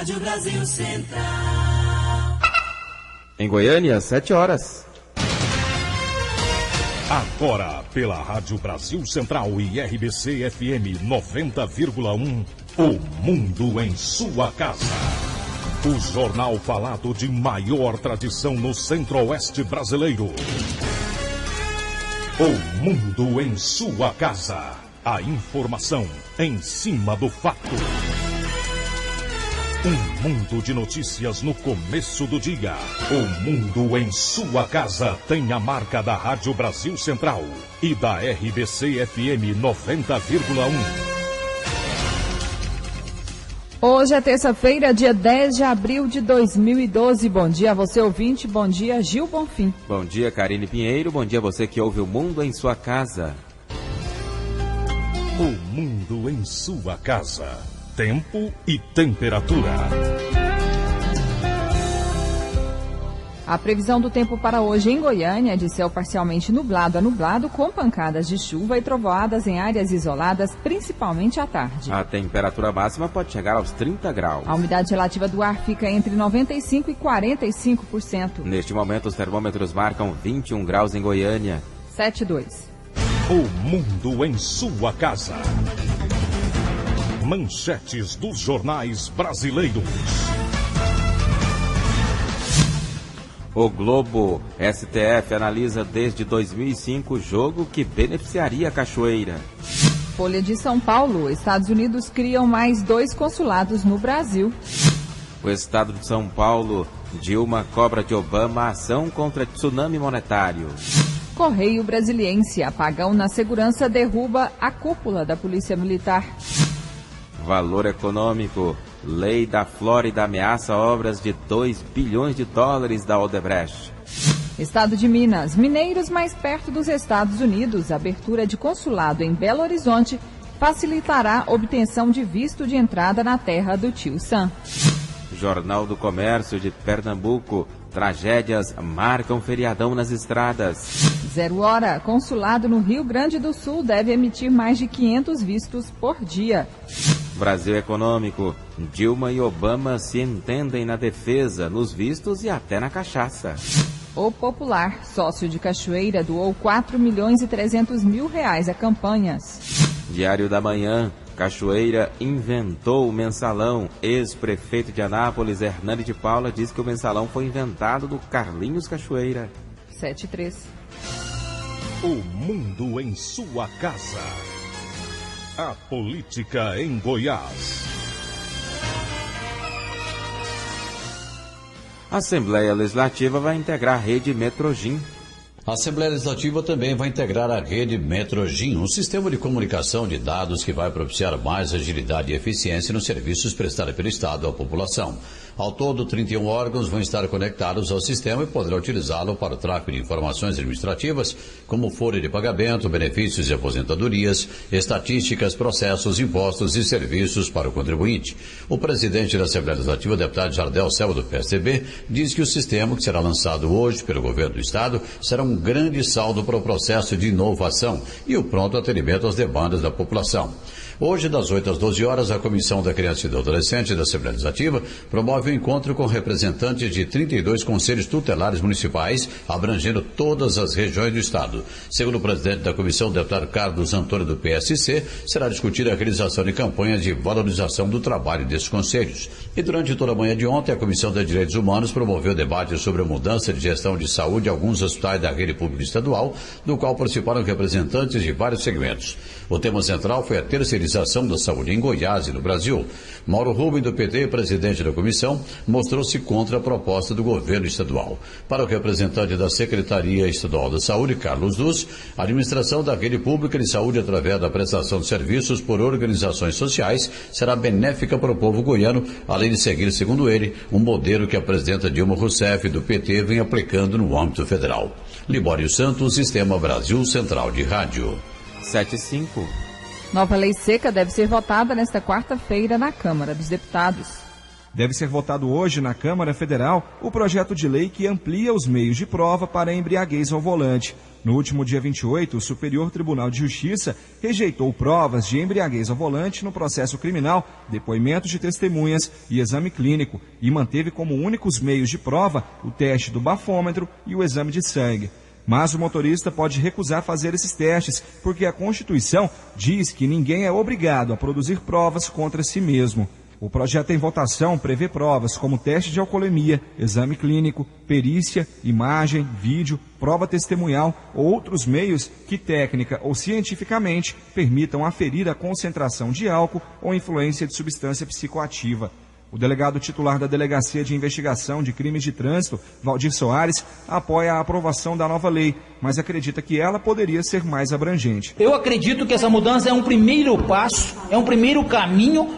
Rádio Brasil Central. Em Goiânia, 7 horas. Agora, pela Rádio Brasil Central e RBC FM 90,1, O Mundo em Sua Casa. O jornal falado de maior tradição no Centro-Oeste brasileiro. O Mundo em Sua Casa. A informação em cima do fato. Um mundo de notícias no começo do dia. O Mundo em Sua Casa tem a marca da Rádio Brasil Central e da RBC FM 90,1. Hoje é terça-feira, dia 10 de abril de 2012. Bom dia a você, ouvinte. Bom dia, Gil Bonfim. Bom dia, Karine Pinheiro. Bom dia a você que ouve O Mundo em Sua Casa. O Mundo em Sua Casa. Tempo e temperatura. A previsão do tempo para hoje em Goiânia é de céu parcialmente nublado a nublado, com pancadas de chuva e trovoadas em áreas isoladas, principalmente à tarde. A temperatura máxima pode chegar aos 30 graus. A umidade relativa do ar fica entre 95% e 45%. Neste momento, os termômetros marcam 21 graus em Goiânia. 7,2. O Mundo em Sua Casa. Manchetes dos jornais brasileiros. O Globo, STF analisa desde 2005 jogo que beneficiaria a Cachoeira. Folha de São Paulo, Estados Unidos criam mais 2 consulados no Brasil. O Estado de São Paulo, Dilma cobra de Obama ação contra tsunami monetário. Correio Brasiliense, apagão na segurança derruba a cúpula da Polícia Militar. Valor econômico, lei da Flórida ameaça obras de 2 bilhões de dólares da Odebrecht. Estado de Minas, mineiros mais perto dos Estados Unidos, abertura de consulado em Belo Horizonte facilitará obtenção de visto de entrada na terra do tio Sam. Jornal do Comércio de Pernambuco, tragédias marcam feriadão nas estradas. 0 hora, consulado no Rio Grande do Sul deve emitir mais de 500 vistos por dia. Brasil Econômico, Dilma e Obama se entendem na defesa, nos vistos e até na cachaça. O Popular, sócio de Cachoeira, doou 4 milhões e 300 mil reais a campanhas. Diário da Manhã, Cachoeira inventou o mensalão. Ex-prefeito de Anápolis, Hernani de Paula, diz que o mensalão foi inventado do Carlinhos Cachoeira. 7,3. O Mundo em Sua Casa. A política em Goiás. A Assembleia Legislativa vai integrar a rede Metrogin. A Assembleia Legislativa também vai integrar a rede Metrogin, um sistema de comunicação de dados que vai propiciar mais agilidade e eficiência nos serviços prestados pelo Estado à população. Ao todo, 31 órgãos vão estar conectados ao sistema e poderão utilizá-lo para o tráfego de informações administrativas, como folha de pagamento, benefícios e aposentadorias, estatísticas, processos, impostos e serviços para o contribuinte. O presidente da Assembleia Legislativa, deputado Jardel Selva, do PSDB, diz que o sistema, que será lançado hoje pelo governo do Estado, será um grande saldo para o processo de inovação e o pronto atendimento às demandas da população. Hoje, das 8 às 12 horas, a Comissão da Criança e do Adolescente da Assembleia Legislativa promove um encontro com representantes de 32 conselhos tutelares municipais, abrangendo todas as regiões do Estado. Segundo o presidente da comissão, o deputado Carlos Antônio, do PSC, será discutida a realização de campanhas de valorização do trabalho desses conselhos. E durante toda a manhã de ontem, a Comissão de Direitos Humanos promoveu debate sobre a mudança de gestão de saúde em alguns hospitais da rede pública estadual, do qual participaram representantes de vários segmentos. O tema central foi a terceirização da saúde em Goiás e no Brasil. Mauro Rubem, do PT, presidente da comissão, mostrou-se contra a proposta do governo estadual. Para o representante da Secretaria Estadual da Saúde, Carlos Duz, a administração da rede pública de saúde através da prestação de serviços por organizações sociais será benéfica para o povo goiano, além de seguir, segundo ele, um modelo que a presidenta Dilma Rousseff, do PT, vem aplicando no âmbito federal. Libório Santos, Sistema Brasil Central de Rádio. 7,5. Nova lei seca deve ser votada nesta quarta-feira na Câmara dos Deputados. Deve ser votado hoje na Câmara Federal o projeto de lei que amplia os meios de prova para a embriaguez ao volante. No último dia 28, o Superior Tribunal de Justiça rejeitou provas de embriaguez ao volante no processo criminal, depoimentos de testemunhas e exame clínico, e manteve como únicos meios de prova o teste do bafômetro e o exame de sangue. Mas o motorista pode recusar fazer esses testes, porque a Constituição diz que ninguém é obrigado a produzir provas contra si mesmo. O projeto em votação prevê provas como teste de alcoolemia, exame clínico, perícia, imagem, vídeo, prova testemunhal ou outros meios que técnica ou cientificamente permitam aferir a concentração de álcool ou influência de substância psicoativa. O delegado titular da Delegacia de Investigação de Crimes de Trânsito, Valdir Soares, apoia a aprovação da nova lei, mas acredita que ela poderia ser mais abrangente. Eu acredito que essa mudança é um primeiro passo, é um primeiro caminho,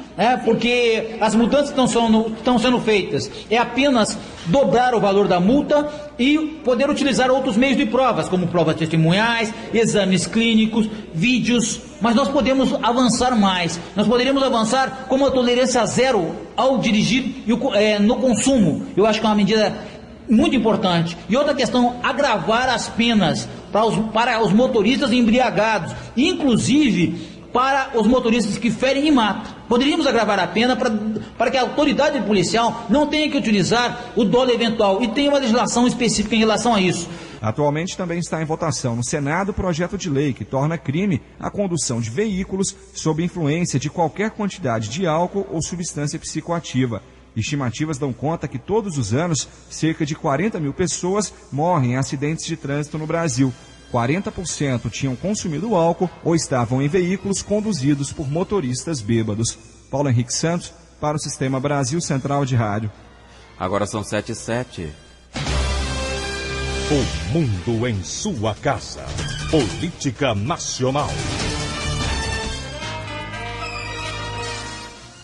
porque as mudanças que estão sendo feitas é apenas dobrar o valor da multa e poder utilizar outros meios de provas, como provas testemunhais, exames clínicos, vídeos, mas nós podemos avançar mais. Nós poderíamos avançar com uma tolerância zero ao dirigir no consumo. Eu acho que é uma medida muito importante. E outra questão, agravar as penas para os motoristas embriagados, inclusive para os motoristas que ferem e matam. Poderíamos agravar a pena para que a autoridade policial não tenha que utilizar o dolo eventual e tenha uma legislação específica em relação a isso. Atualmente também está em votação no Senado o projeto de lei que torna crime a condução de veículos sob influência de qualquer quantidade de álcool ou substância psicoativa. Estimativas dão conta que todos os anos cerca de 40 mil pessoas morrem em acidentes de trânsito no Brasil. 40% tinham consumido álcool ou estavam em veículos conduzidos por motoristas bêbados. Paulo Henrique Santos, para o Sistema Brasil Central de Rádio. Agora são 7h07. O mundo em sua casa. Política Nacional.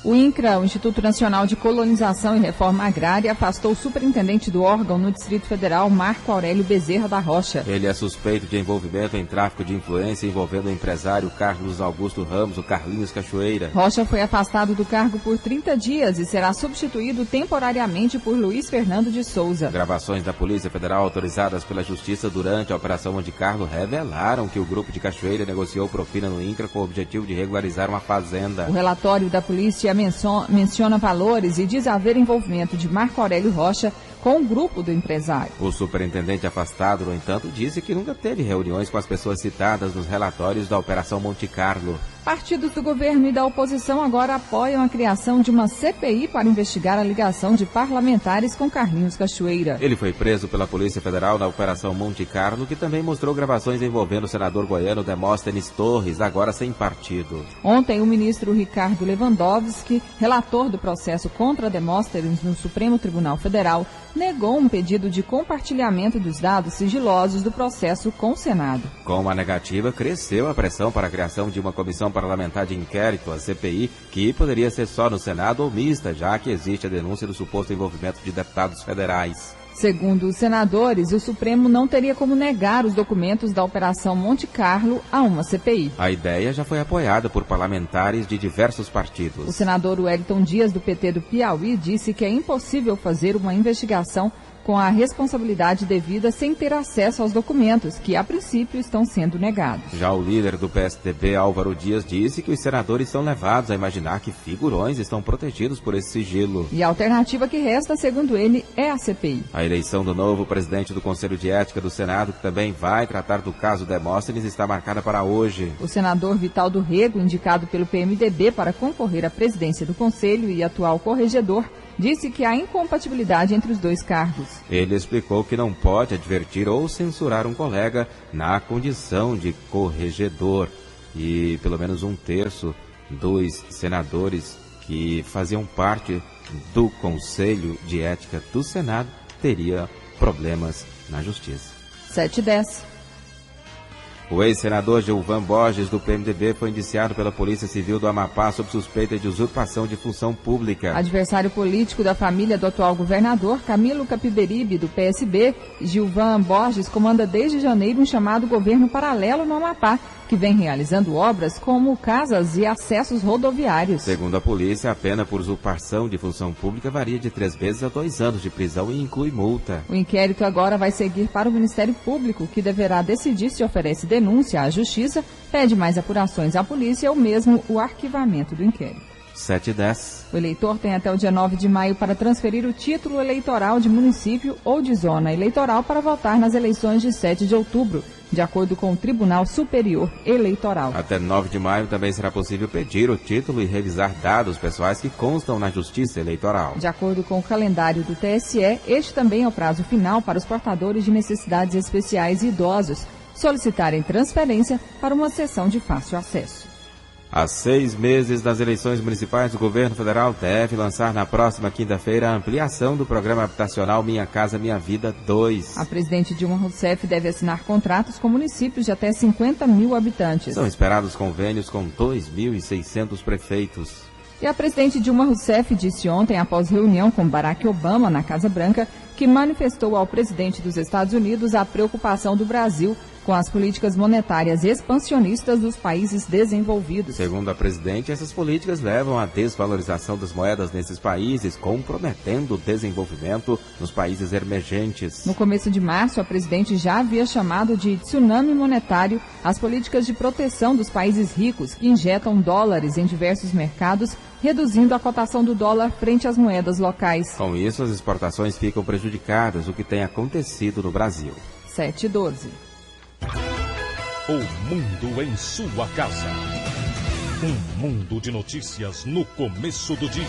O INCRA, o Instituto Nacional de Colonização e Reforma Agrária, afastou o superintendente do órgão no Distrito Federal, Marco Aurélio Bezerra da Rocha. Ele é suspeito de envolvimento em tráfico de influência envolvendo o empresário Carlos Augusto Ramos, o Carlinhos Cachoeira. Rocha foi afastado do cargo por 30 dias e será substituído temporariamente por Luiz Fernando de Souza. Gravações da Polícia Federal autorizadas pela Justiça durante a Operação Monte Carlo revelaram que o grupo de Cachoeira negociou propina no INCRA com o objetivo de regularizar uma fazenda. O relatório da polícia menciona valores e diz haver envolvimento de Marco Aurélio Rocha com o grupo do empresário. O superintendente afastado, no entanto, disse que nunca teve reuniões com as pessoas citadas nos relatórios da Operação Monte Carlo. Partidos do governo e da oposição agora apoiam a criação de uma CPI para investigar a ligação de parlamentares com Carlinhos Cachoeira. Ele foi preso pela Polícia Federal na Operação Monte Carlo, que também mostrou gravações envolvendo o senador goiano Demóstenes Torres, agora sem partido. Ontem, o ministro Ricardo Lewandowski, relator do processo contra Demóstenes no Supremo Tribunal Federal, negou um pedido de compartilhamento dos dados sigilosos do processo com o Senado. Com a negativa, cresceu a pressão para a criação de uma comissão parlamentar de inquérito, a CPI, que poderia ser só no Senado ou mista, já que existe a denúncia do suposto envolvimento de deputados federais. Segundo os senadores, o Supremo não teria como negar os documentos da Operação Monte Carlo a uma CPI. A ideia já foi apoiada por parlamentares de diversos partidos. O senador Wellington Dias, do PT do Piauí, disse que é impossível fazer uma investigação com a responsabilidade devida sem ter acesso aos documentos, que a princípio estão sendo negados. Já o líder do PSDB, Álvaro Dias, disse que os senadores são levados a imaginar que figurões estão protegidos por esse sigilo. E a alternativa que resta, segundo ele, é a CPI. A eleição do novo presidente do Conselho de Ética do Senado, que também vai tratar do caso Demóstenes, está marcada para hoje. O senador Vital do Rego, indicado pelo PMDB para concorrer à presidência do Conselho e atual corregedor, disse que há incompatibilidade entre os dois cargos. Ele explicou que não pode advertir ou censurar um colega na condição de corregedor. E pelo menos um terço dos senadores que faziam parte do Conselho de Ética do Senado teria problemas na Justiça. 7h10. O ex-senador Gilvan Borges, do PMDB, foi indiciado pela Polícia Civil do Amapá sob suspeita de usurpação de função pública. Adversário político da família do atual governador, Camilo Capiberibe, do PSB, Gilvan Borges comanda desde janeiro um chamado governo paralelo no Amapá, que vem realizando obras como casas e acessos rodoviários. Segundo a polícia, a pena por usurpação de função pública varia de 3 meses a 2 anos de prisão e inclui multa. O inquérito agora vai seguir para o Ministério Público, que deverá decidir se oferece denúncia à Justiça, pede mais apurações à polícia ou mesmo o arquivamento do inquérito. 7:10. O eleitor tem até o dia 9 de maio para transferir o título eleitoral de município ou de zona eleitoral para votar nas eleições de 7 de outubro, de acordo com o Tribunal Superior Eleitoral. Até 9 de maio também será possível pedir o título e revisar dados pessoais que constam na Justiça Eleitoral. De acordo com o calendário do TSE, este também é o prazo final para os portadores de necessidades especiais e idosos solicitarem transferência para uma sessão de fácil acesso. Há 6 meses das eleições municipais, o governo federal deve lançar na próxima quinta-feira a ampliação do programa habitacional Minha Casa Minha Vida 2. A presidente Dilma Rousseff deve assinar contratos com municípios de até 50 mil habitantes. São esperados convênios com 2.600 prefeitos. E a presidente Dilma Rousseff disse ontem, após reunião com Barack Obama na Casa Branca, que manifestou ao presidente dos Estados Unidos a preocupação do Brasil com as políticas monetárias expansionistas dos países desenvolvidos. Segundo a presidente, essas políticas levam à desvalorização das moedas nesses países, comprometendo o desenvolvimento nos países emergentes. No começo de março, a presidente já havia chamado de tsunami monetário as políticas de proteção dos países ricos, que injetam dólares em diversos mercados, reduzindo a cotação do dólar frente às moedas locais. Com isso, as exportações ficam prejudicadas, o que tem acontecido no Brasil. 7:12. O mundo em sua casa. Um mundo de notícias no começo do dia.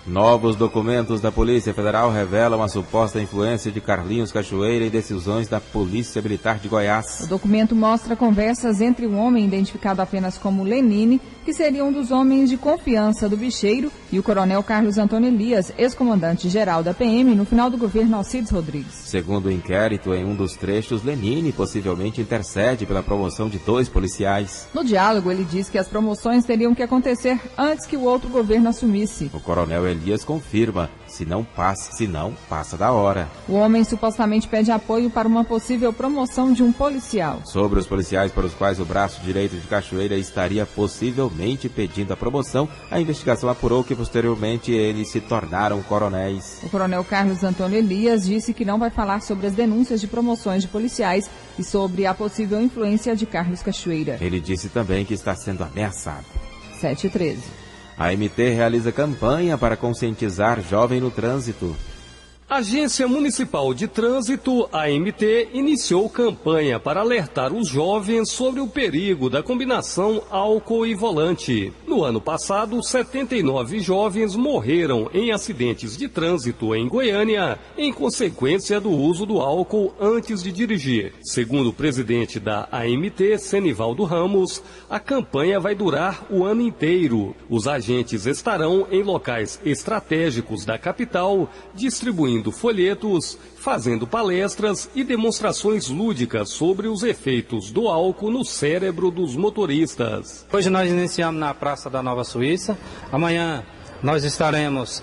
Novos documentos da Polícia Federal revelam a suposta influência de Carlinhos Cachoeira em decisões da Polícia Militar de Goiás. O documento mostra conversas entre um homem identificado apenas como Lenine, que seria um dos homens de confiança do bicheiro, e o coronel Carlos Antônio Elias, ex-comandante-geral da PM no final do governo Alcides Rodrigues. Segundo o inquérito, em um dos trechos, Lenine possivelmente intercede pela promoção de 2 policiais. No diálogo, ele diz que as promoções teriam que acontecer antes que o outro governo assumisse. O coronel Elias confirma, se não, passa da hora. O homem supostamente pede apoio para uma possível promoção de um policial. Sobre os policiais para os quais o braço direito de Cachoeira estaria possivelmente pedindo a promoção, a investigação apurou que posteriormente eles se tornaram coronéis. O coronel Carlos Antônio Elias disse que não vai falar sobre as denúncias de promoções de policiais e sobre a possível influência de Carlos Cachoeira. Ele disse também que está sendo ameaçado. 7:13. A AMT realiza campanha para conscientizar jovem no trânsito. A Agência Municipal de Trânsito, AMT, iniciou campanha para alertar os jovens sobre o perigo da combinação álcool e volante. No ano passado, 79 jovens morreram em acidentes de trânsito em Goiânia, em consequência do uso do álcool antes de dirigir. Segundo o presidente da AMT, Senivaldo Ramos, a campanha vai durar o ano inteiro. Os agentes estarão em locais estratégicos da capital, distribuindo folhetos, fazendo palestras e demonstrações lúdicas sobre os efeitos do álcool no cérebro dos motoristas. Hoje nós iniciamos na Praça da Nova Suíça, amanhã nós estaremos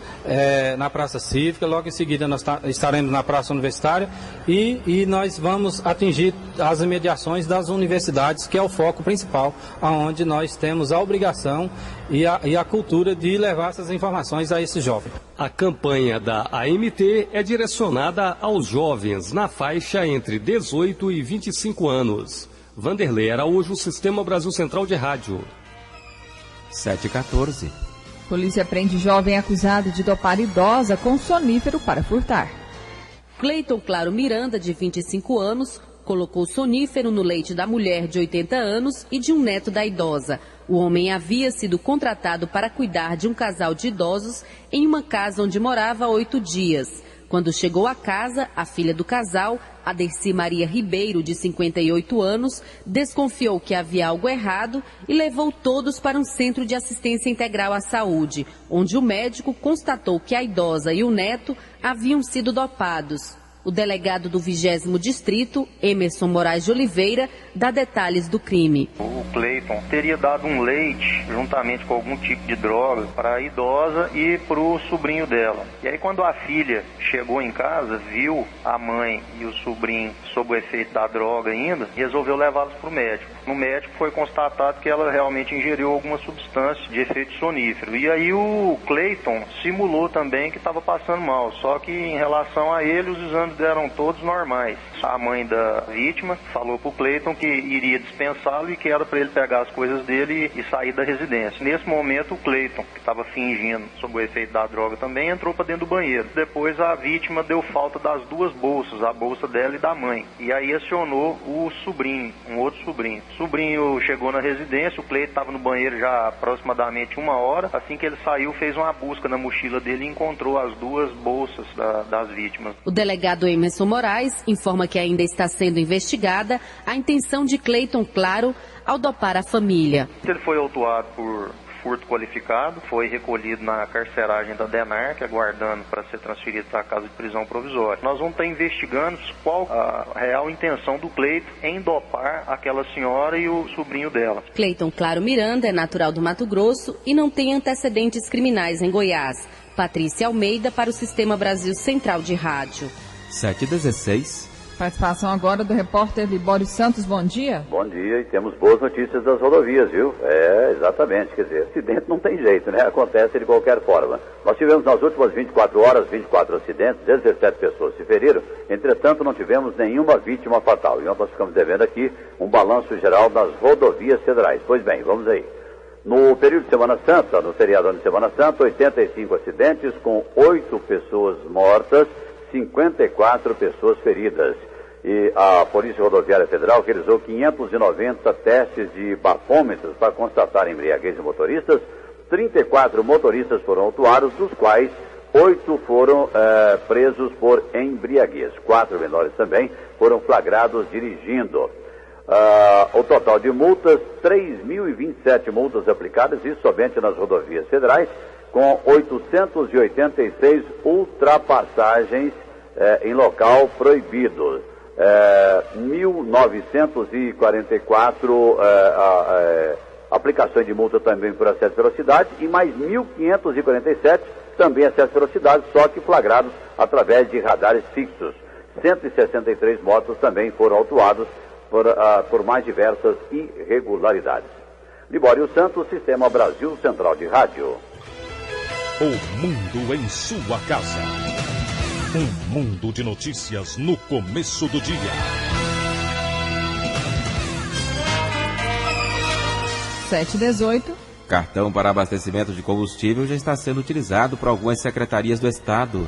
na Praça Cívica, logo em seguida nós estaremos na Praça Universitária e nós vamos atingir as imediações das universidades, que é o foco principal, onde nós temos a obrigação e a cultura de levar essas informações a esses jovens. A campanha da AMT é direcionada aos jovens na faixa entre 18 e 25 anos. Vanderlei Araújo, Sistema Brasil Central de Rádio. 7:14. Polícia prende jovem acusado de dopar idosa com sonífero para furtar. Cleiton Claro Miranda, de 25 anos, colocou sonífero no leite da mulher de 80 anos e de um neto da idosa. O homem havia sido contratado para cuidar de um casal de idosos em uma casa onde morava há 8 dias. Quando chegou à casa, a filha do casal, Aderci Maria Ribeiro, de 58 anos, desconfiou que havia algo errado e levou todos para um centro de assistência integral à saúde, onde o médico constatou que a idosa e o neto haviam sido dopados. O delegado do 20º Distrito, Emerson Moraes de Oliveira, dá detalhes do crime. O Cleiton teria dado um leite, juntamente com algum tipo de droga, para a idosa e para o sobrinho dela. E aí quando a filha chegou em casa, viu a mãe e o sobrinho sob o efeito da droga ainda, resolveu levá-los para o médico. No médico foi constatado que ela realmente ingeriu alguma substância de efeito sonífero. E aí o Cleiton simulou também que estava passando mal, só que em relação a ele os exames deram todos normais. A mãe da vítima falou para o Cleiton que iria dispensá-lo e que era para ele pegar as coisas dele e sair da residência. Nesse momento o Cleiton, que estava fingindo sob o efeito da droga também, entrou para dentro do banheiro. Depois a vítima deu falta das duas bolsas, a bolsa dela e da mãe. E aí acionou o sobrinho, um outro sobrinho. O sobrinho chegou na residência, o Cleiton estava no banheiro já há aproximadamente 1 hora. Assim que ele saiu, fez uma busca na mochila dele e encontrou as duas bolsas das vítimas. O delegado Emerson Moraes informa que ainda está sendo investigada a intenção de Cleiton Claro ao dopar a família. Ele foi autuado por furto qualificado, foi recolhido na carceragem da DENARC, aguardando para ser transferido para a casa de prisão provisória. Nós vamos estar investigando qual a real intenção do Cleiton em dopar aquela senhora e o sobrinho dela. Cleiton Claro Miranda é natural do Mato Grosso e não tem antecedentes criminais em Goiás. Patrícia Almeida para o Sistema Brasil Central de Rádio. 7h16. Participação agora do repórter Libório Santos, bom dia. Bom dia, e temos boas notícias das rodovias, viu? Exatamente, quer dizer, acidente não tem jeito, né? Acontece de qualquer forma. Nós tivemos nas últimas 24 horas, 24 acidentes, 17 pessoas se feriram, entretanto não tivemos nenhuma vítima fatal. E nós ficamos devendo aqui um balanço geral das rodovias federais. Pois bem, vamos aí. No período de Semana Santa, no feriado de Semana Santa, 85 acidentes com 8 pessoas mortas, 54 pessoas feridas. E a Polícia Rodoviária Federal realizou 590 testes de bafômetros para constatar embriaguez de motoristas. 34 motoristas foram autuados, dos quais 8 foram presos por embriaguez. 4 menores também foram flagrados dirigindo. O total de multas, 3.027 multas aplicadas, isso somente nas rodovias federais, com 886 ultrapassagens em local proibido. 1.944 aplicações de multa também por excesso de velocidade e mais 1.547 também excesso de velocidade, só que flagrados através de radares fixos. 163 motos também foram autuados por mais diversas irregularidades. Libório Santos, Sistema Brasil Central de Rádio. O mundo em sua casa. Um mundo de notícias no começo do dia. 7h18. Cartão para abastecimento de combustível já está sendo utilizado por algumas secretarias do Estado.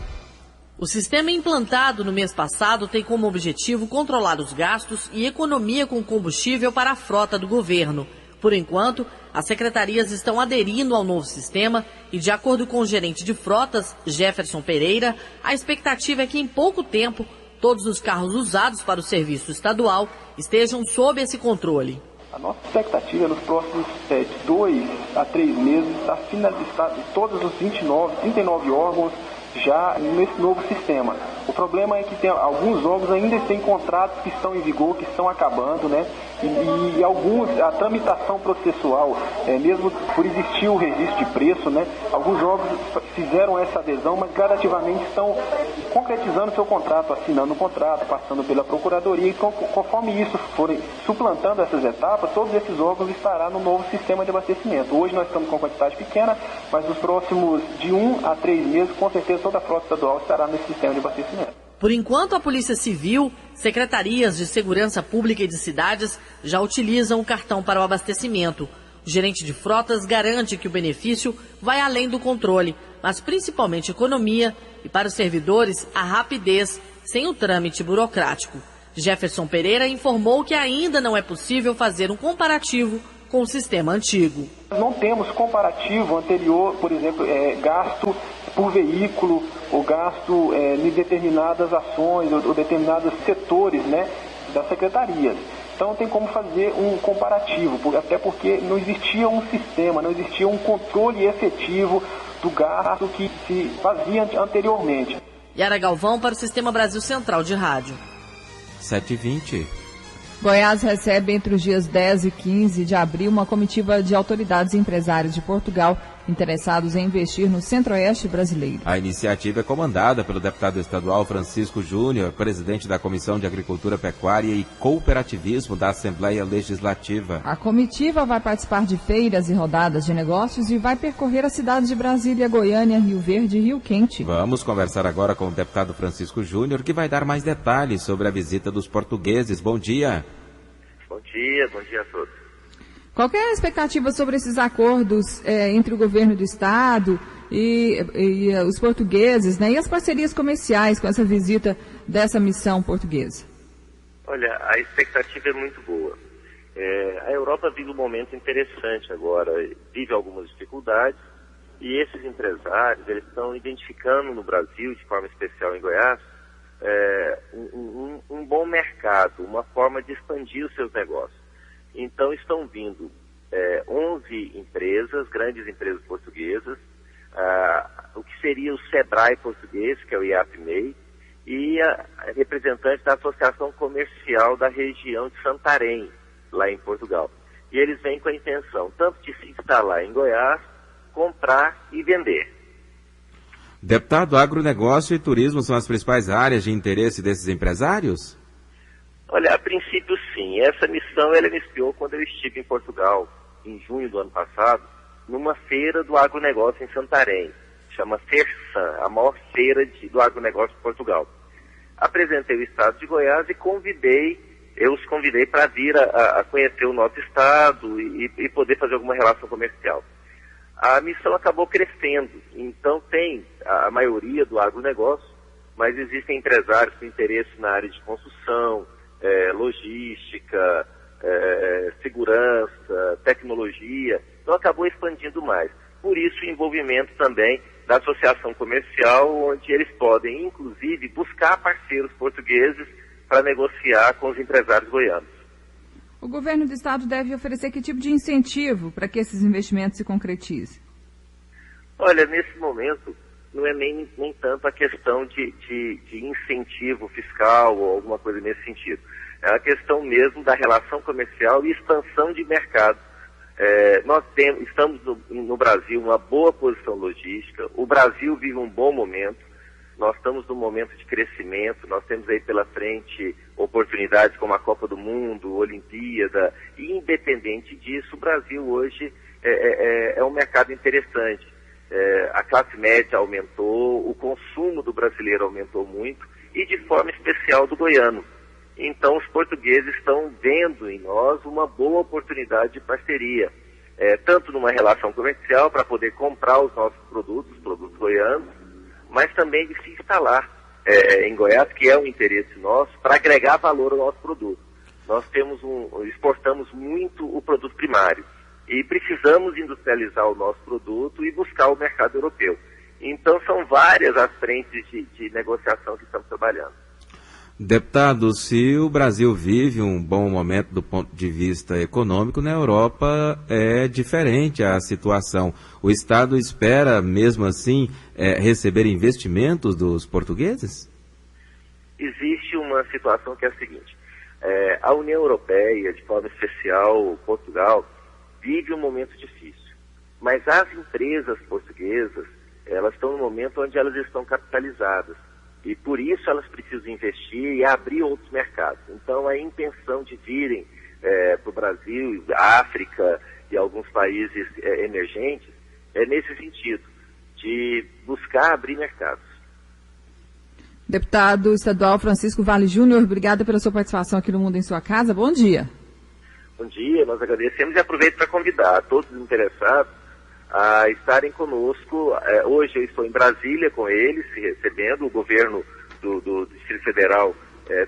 O sistema implantado no mês passado tem como objetivo controlar os gastos e economia com combustível para a frota do governo. Por enquanto, as secretarias estão aderindo ao novo sistema e, de acordo com o gerente de frotas, Jefferson Pereira, a expectativa é que em pouco tempo todos os carros usados para o serviço estadual estejam sob esse controle. A nossa expectativa é nos próximos 2 a 3 meses estar finalizado todos os 39 órgãos já nesse novo sistema. O problema é que tem alguns órgãos ainda têm contratos que estão em vigor, que estão acabando, né? E alguns, a tramitação processual, mesmo por existir o registro de preço, né? Alguns órgãos fizeram essa adesão, mas gradativamente estão concretizando seu contrato, assinando o contrato, passando pela Procuradoria, e conforme isso forem suplantando essas etapas, todos esses órgãos estarão no novo sistema de abastecimento. Hoje nós estamos com quantidade pequena, mas nos próximos de 1 a 3 meses, com certeza toda a frota estadual estará nesse sistema de abastecimento. Por enquanto, a Polícia Civil, secretarias de segurança pública e de cidades já utilizam o cartão para o abastecimento. O gerente de frotas garante que o benefício vai além do controle, mas principalmente economia e, para os servidores, a rapidez, sem o trâmite burocrático. Jefferson Pereira informou que ainda não é possível fazer um comparativo com o sistema antigo. Não temos comparativo anterior, por exemplo, gasto por veículo, ou gasto em determinadas ações ou determinados setores, né, das secretarias. Então não tem como fazer um comparativo, até porque não existia um sistema, não existia um controle efetivo do gasto que se fazia anteriormente. Yara Galvão para o Sistema Brasil Central de Rádio. 7h20. Goiás recebe entre os dias 10 e 15 de abril uma comitiva de autoridades e empresários de Portugal interessados em investir no centro-oeste brasileiro. A iniciativa é comandada pelo deputado estadual Francisco Júnior, presidente da Comissão de Agricultura, Pecuária e Cooperativismo da Assembleia Legislativa. A comitiva vai participar de feiras e rodadas de negócios e vai percorrer as cidades de Brasília, Goiânia, Rio Verde e Rio Quente. Vamos conversar agora com o deputado Francisco Júnior, que vai dar mais detalhes sobre a visita dos portugueses. Bom dia. Bom dia a todos. Qual que é a expectativa sobre esses acordos entre o governo do estado e os portugueses, né? E as parcerias comerciais com essa visita dessa missão portuguesa? Olha, a expectativa é muito boa. A Europa vive um momento interessante agora, vive algumas dificuldades, e esses empresários, eles estão identificando no Brasil, de forma especial em Goiás, um bom mercado, uma forma de expandir os seus negócios. Então estão vindo 11 empresas, grandes empresas portuguesas, o que seria o SEBRAE português, que é o IAP-MEI, e a representante da Associação Comercial da região de Santarém, lá em Portugal. E eles vêm com a intenção tanto de se instalar em Goiás, comprar e vender. Deputado, agronegócio e turismo são as principais áreas de interesse desses empresários? Olha, a princípio sim. Essa missão ela iniciou quando eu estive em Portugal, em junho do ano passado, numa feira do agronegócio em Santarém. Chama FERSAN, a maior feira do agronegócio de Portugal. Apresentei o estado de Goiás e eu os convidei para vir a conhecer o nosso estado e poder fazer alguma relação comercial. A missão acabou crescendo, então tem a maioria do agronegócio, mas existem empresários com interesse na área de construção, logística, segurança, tecnologia, então acabou expandindo mais. Por isso o envolvimento também da associação comercial, onde eles podem, inclusive, buscar parceiros portugueses para negociar com os empresários goianos. O governo do estado deve oferecer que tipo de incentivo para que esses investimentos se concretizem? Olha, nesse momento, não é nem tanto a questão de incentivo fiscal ou alguma coisa nesse sentido. É a questão mesmo da relação comercial e expansão de mercado. Nós estamos no Brasil uma boa posição logística, o Brasil vive um bom momento, nós estamos num momento de crescimento, nós temos aí pela frente oportunidades como a Copa do Mundo, Olimpíada, e independente disso, o Brasil hoje é um mercado interessante. A classe média aumentou, o consumo do brasileiro aumentou muito, e de forma especial do goiano. Então os portugueses estão vendo em nós uma boa oportunidade de parceria, tanto numa relação comercial para poder comprar os nossos produtos goianos, mas também de se instalar em Goiás, que é um interesse nosso, para agregar valor ao nosso produto. Nós exportamos muito o produto primário e precisamos industrializar o nosso produto e buscar o mercado europeu. Então são várias as frentes de negociação que estamos trabalhando. Deputado, se o Brasil vive um bom momento do ponto de vista econômico, na Europa é diferente a situação. O Estado espera, mesmo assim, receber investimentos dos portugueses? Existe uma situação que é a seguinte. A União Europeia, de forma especial Portugal, vive um momento difícil. Mas as empresas portuguesas, elas estão no momento onde elas estão capitalizadas. E por isso elas precisam investir e abrir outros mercados. Então a intenção de virem para o Brasil, África e alguns países emergentes é nesse sentido, de buscar abrir mercados. Deputado estadual Francisco Vale Júnior, obrigada pela sua participação aqui no Mundo em Sua Casa. Bom dia. Bom dia, nós agradecemos e aproveito para convidar todos os interessados a estarem conosco. Hoje eu estou em Brasília com eles, recebendo. O governo do Distrito Federal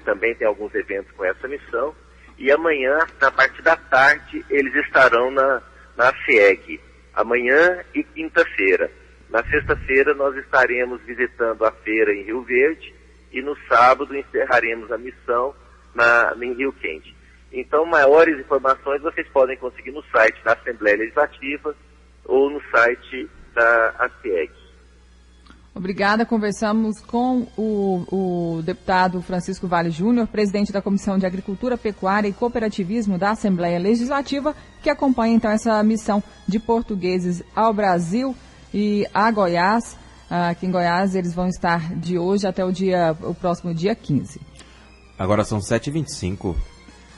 também tem alguns eventos com essa missão. E amanhã, na parte da tarde, eles estarão na FIEG. Amanhã e quinta-feira. Na sexta-feira nós estaremos visitando a feira em Rio Verde e no sábado encerraremos a missão em Rio Quente. Então, maiores informações vocês podem conseguir no site da Assembleia Legislativa ou no site da AFIEG. Obrigada. Conversamos com o deputado Francisco Vale Júnior, presidente da Comissão de Agricultura, Pecuária e Cooperativismo da Assembleia Legislativa, que acompanha então essa missão de portugueses ao Brasil e a Goiás. Aqui em Goiás eles vão estar de hoje até o próximo dia 15. Agora são 7h25.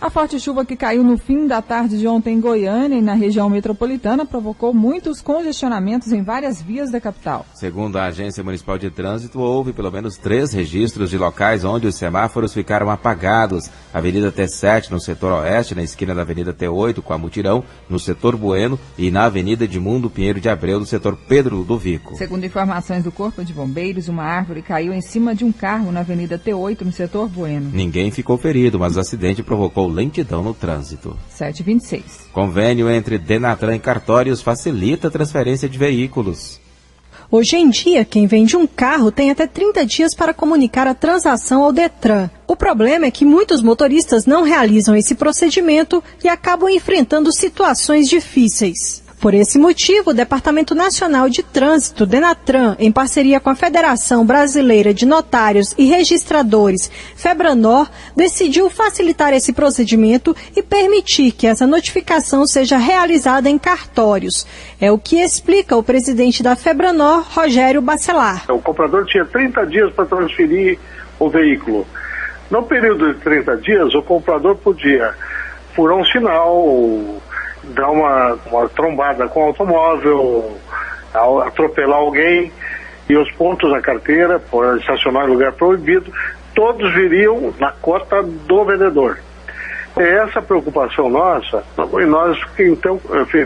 A forte chuva que caiu no fim da tarde de ontem em Goiânia e na região metropolitana provocou muitos congestionamentos em várias vias da capital. Segundo a Agência Municipal de Trânsito, houve pelo menos 3 registros de locais onde os semáforos ficaram apagados. Avenida T7 no setor oeste, na esquina da Avenida T8 com a Mutirão, no setor Bueno, e na Avenida Edmundo Pinheiro de Abreu, no setor Pedro Ludovico. Segundo informações do Corpo de Bombeiros, uma árvore caiu em cima de um carro na Avenida T8, no setor Bueno. Ninguém ficou ferido, mas o acidente provocou lentidão no trânsito. 7h26. Convênio entre Denatran e cartórios facilita a transferência de veículos. Hoje em dia, quem vende um carro tem até 30 dias para comunicar a transação ao Detran. O problema é que muitos motoristas não realizam esse procedimento e acabam enfrentando situações difíceis. Por esse motivo, o Departamento Nacional de Trânsito, Denatran, em parceria com a Federação Brasileira de Notários e Registradores, Febranor, decidiu facilitar esse procedimento e permitir que essa notificação seja realizada em cartórios. É o que explica o presidente da Febranor, Rogério Bacelar. O comprador tinha 30 dias para transferir o veículo. No período de 30 dias, o comprador podia furar um sinal, dar uma trombada com o automóvel, atropelar alguém, e os pontos da carteira, por estacionar em lugar proibido, todos viriam na cota do vendedor. É essa a preocupação nossa, e nós então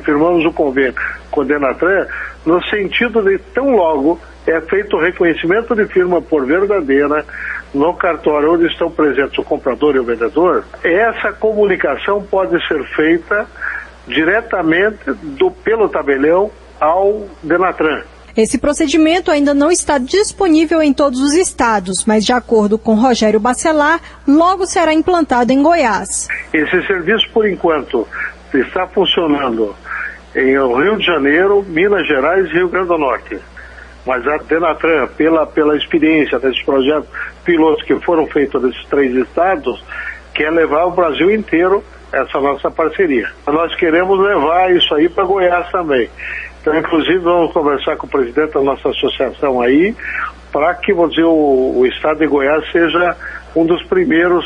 firmamos o convênio com o Denatran, no sentido de tão logo é feito o reconhecimento de firma por verdadeira no cartório onde estão presentes o comprador e o vendedor, essa comunicação pode ser feita diretamente pelo tabelião ao Denatran. Esse procedimento ainda não está disponível em todos os estados, mas de acordo com Rogério Bacelar, logo será implantado em Goiás. Esse serviço, por enquanto, está funcionando em Rio de Janeiro, Minas Gerais e Rio Grande do Norte. Mas a Denatran, pela experiência desses projetos pilotos que foram feitos nesses 3 estados, quer levar o Brasil inteiro essa nossa parceria. Nós queremos levar isso aí para Goiás também. Então, inclusive, vamos conversar com o presidente da nossa associação aí, para que o estado de Goiás seja um dos primeiros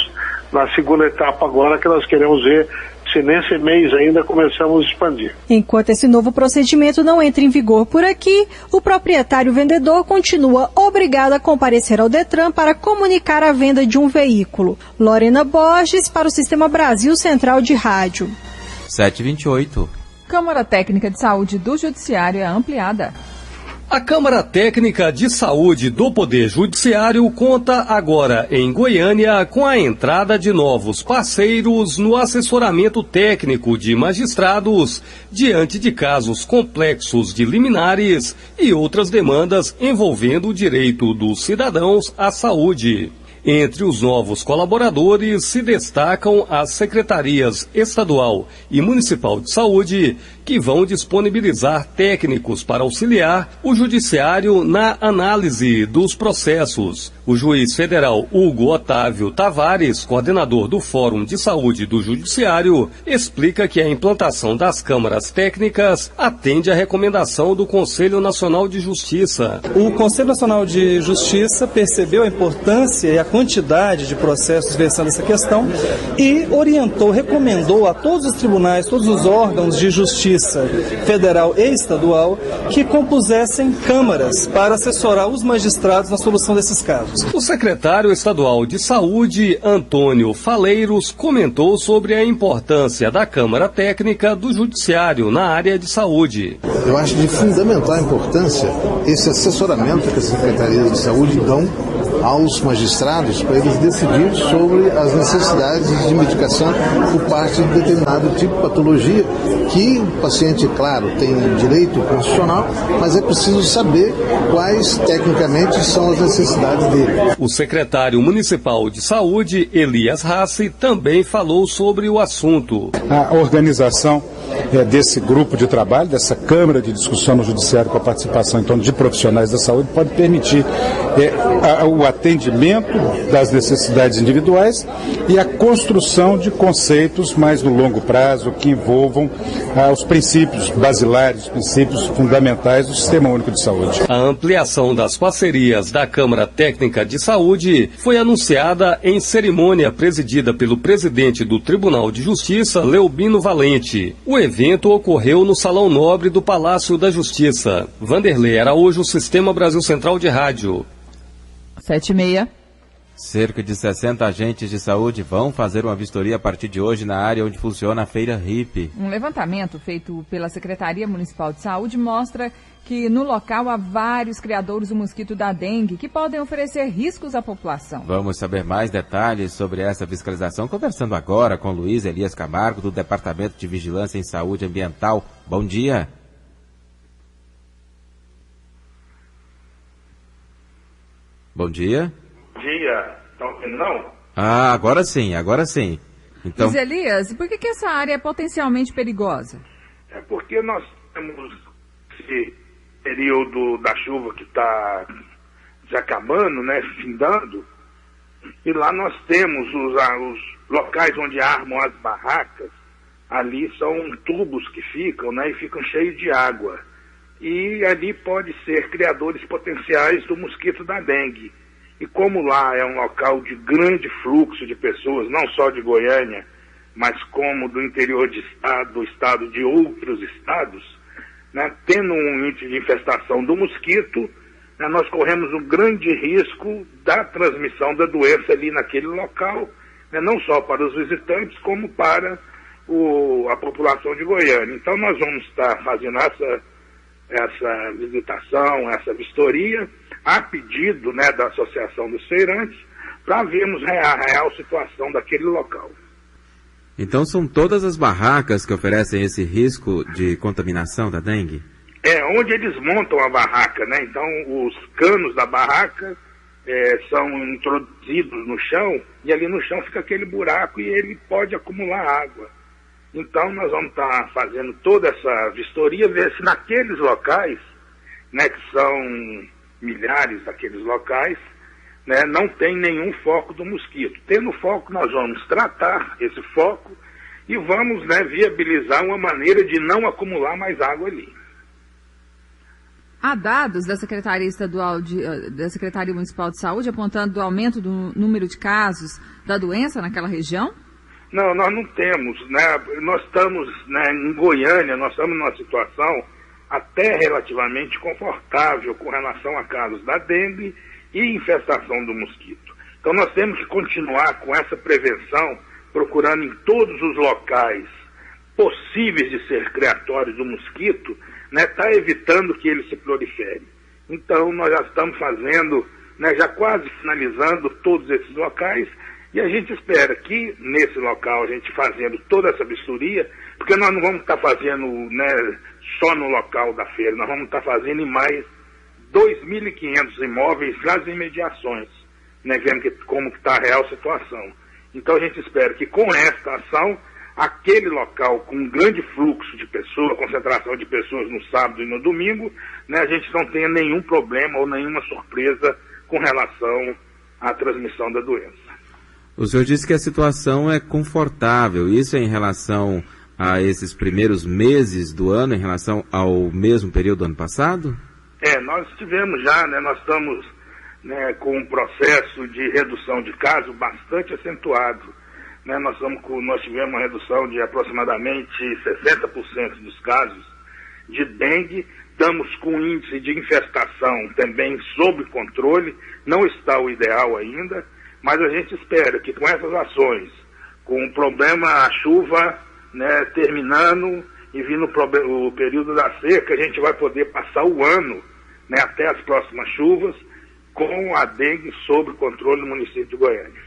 na segunda etapa agora, que nós queremos ver se nesse mês ainda começamos a expandir. Enquanto esse novo procedimento não entra em vigor por aqui, o proprietário vendedor continua obrigado a comparecer ao Detran para comunicar a venda de um veículo. Lorena Borges, para o Sistema Brasil Central de Rádio. 7h28. Câmara Técnica de Saúde do Judiciário é ampliada. A Câmara Técnica de Saúde do Poder Judiciário conta agora em Goiânia com a entrada de novos parceiros no assessoramento técnico de magistrados diante de casos complexos de liminares e outras demandas envolvendo o direito dos cidadãos à saúde. Entre os novos colaboradores se destacam as secretarias estadual e municipal de saúde, que vão disponibilizar técnicos para auxiliar o judiciário na análise dos processos. O juiz federal Hugo Otávio Tavares, coordenador do Fórum de Saúde do Judiciário, explica que a implantação das câmaras técnicas atende à recomendação do Conselho Nacional de Justiça. O Conselho Nacional de Justiça percebeu a importância e a quantidade de processos versando essa questão e orientou, recomendou a todos os tribunais, todos os órgãos de justiça federal e estadual que compusessem câmaras para assessorar os magistrados na solução desses casos. O secretário estadual de Saúde, Antônio Faleiros, comentou sobre a importância da Câmara Técnica do Judiciário na área de saúde. Eu acho de fundamental importância esse assessoramento que as secretarias de saúde dão aos magistrados para eles decidirem sobre as necessidades de medicação por parte de determinado tipo de patologia que o paciente, claro, tem direito constitucional, mas é preciso saber quais tecnicamente são as necessidades dele. O secretário municipal de saúde, Elias Rassi, também falou sobre o assunto. A organização desse grupo de trabalho, dessa Câmara de Discussão no Judiciário com a participação em torno de profissionais da saúde, pode permitir o atendimento das necessidades individuais e a construção de conceitos mais no longo prazo que envolvam os princípios basilares, os princípios fundamentais do Sistema Único de Saúde. A ampliação das parcerias da Câmara Técnica de Saúde foi anunciada em cerimônia presidida pelo presidente do Tribunal de Justiça, Leobino Valente. O evento ocorreu no Salão Nobre do Palácio da Justiça. Vanderlei Araújo, Sistema Brasil Central de Rádio. 7h30. Cerca de 60 agentes de saúde vão fazer uma vistoria a partir de hoje na área onde funciona a Feira Hippie. Um levantamento feito pela Secretaria Municipal de Saúde mostra que no local há vários criadouros do mosquito da dengue que podem oferecer riscos à população. Vamos saber mais detalhes sobre essa fiscalização conversando agora com Luiz Elias Camargo, do Departamento de Vigilância em Saúde Ambiental. Bom dia. Bom dia. Bom dia. Estão ouvindo, não? Ah, agora sim, agora sim. Então... Luiz Elias, por que essa área é potencialmente perigosa? É porque nós temos esse período da chuva que está já acabando, né, findando, e lá nós temos os locais onde armam as barracas, ali são tubos que ficam, né, e ficam cheios de água. E ali pode ser criadores potenciais do mosquito da dengue. E como lá é um local de grande fluxo de pessoas, não só de Goiânia, mas como do interior do estado de outros estados, né, tendo um índice de infestação do mosquito, né, nós corremos um grande risco da transmissão da doença ali naquele local, né, não só para os visitantes, como para a população de Goiânia. Então nós vamos estar fazendo essa visitação, essa vistoria, a pedido, né, da Associação dos Feirantes, para vermos a real situação daquele local. Então são todas as barracas que oferecem esse risco de contaminação da dengue? É, onde eles montam a barraca, né? Então os canos da barraca são introduzidos no chão, e ali no chão fica aquele buraco e ele pode acumular água. Então nós vamos estar fazendo toda essa vistoria, ver se naqueles locais, né, que são milhares daqueles locais, né, não tem nenhum foco do mosquito. Tendo foco, nós vamos tratar esse foco e vamos, né, viabilizar uma maneira de não acumular mais água ali. Há dados da Secretaria Municipal de Saúde apontando o aumento do número de casos da doença naquela região? Não, nós não temos, né? Nós estamos, né, em Goiânia, nós estamos numa situação até relativamente confortável com relação a casos da dengue e infestação do mosquito. Então nós temos que continuar com essa prevenção, procurando em todos os locais possíveis de ser criatórios do mosquito, né, tá evitando que ele se prolifere. Então nós já estamos fazendo, né, já quase finalizando todos esses locais, e a gente espera que nesse local, a gente fazendo toda essa vistoria, porque nós não vamos estar fazendo, né, só no local da feira, nós vamos estar fazendo em mais 2.500 imóveis nas imediações, né, vendo como está a real situação. Então a gente espera que com esta ação, aquele local com um grande fluxo de pessoas, concentração de pessoas no sábado e no domingo, né, a gente não tenha nenhum problema ou nenhuma surpresa com relação à transmissão da doença. O senhor disse que a situação é confortável. Isso é em relação a esses primeiros meses do ano, em relação ao mesmo período do ano passado? Nós tivemos já, né, nós estamos, né, com um processo de redução de casos bastante acentuado. Né, nós tivemos uma redução de aproximadamente 60% dos casos de dengue. Estamos com um índice de infestação também sob controle, não está o ideal ainda, mas a gente espera que com essas ações, com o problema, a chuva, né, terminando e vindo o período da seca, a gente vai poder passar o ano, né, até as próximas chuvas, com a dengue sob controle no município de Goiânia.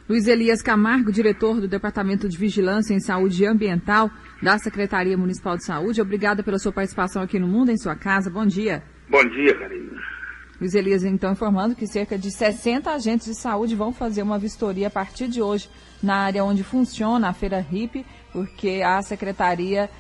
Luiz Elias Camargo, diretor do Departamento de Vigilância em Saúde Ambiental da Secretaria Municipal de Saúde. Obrigada pela sua participação aqui no Mundo em Sua Casa. Bom dia. Bom dia, Karine. Luiz Elias, então, informando que cerca de 60 agentes de saúde vão fazer uma vistoria a partir de hoje na área onde funciona a Feira Hippie, porque a secretaria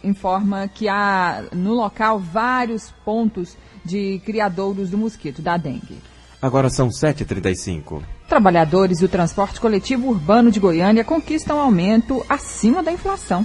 informa que há no local vários pontos de criadouros do mosquito da dengue. Agora são 7h35. Trabalhadores do transporte coletivo urbano de Goiânia conquistam aumento acima da inflação.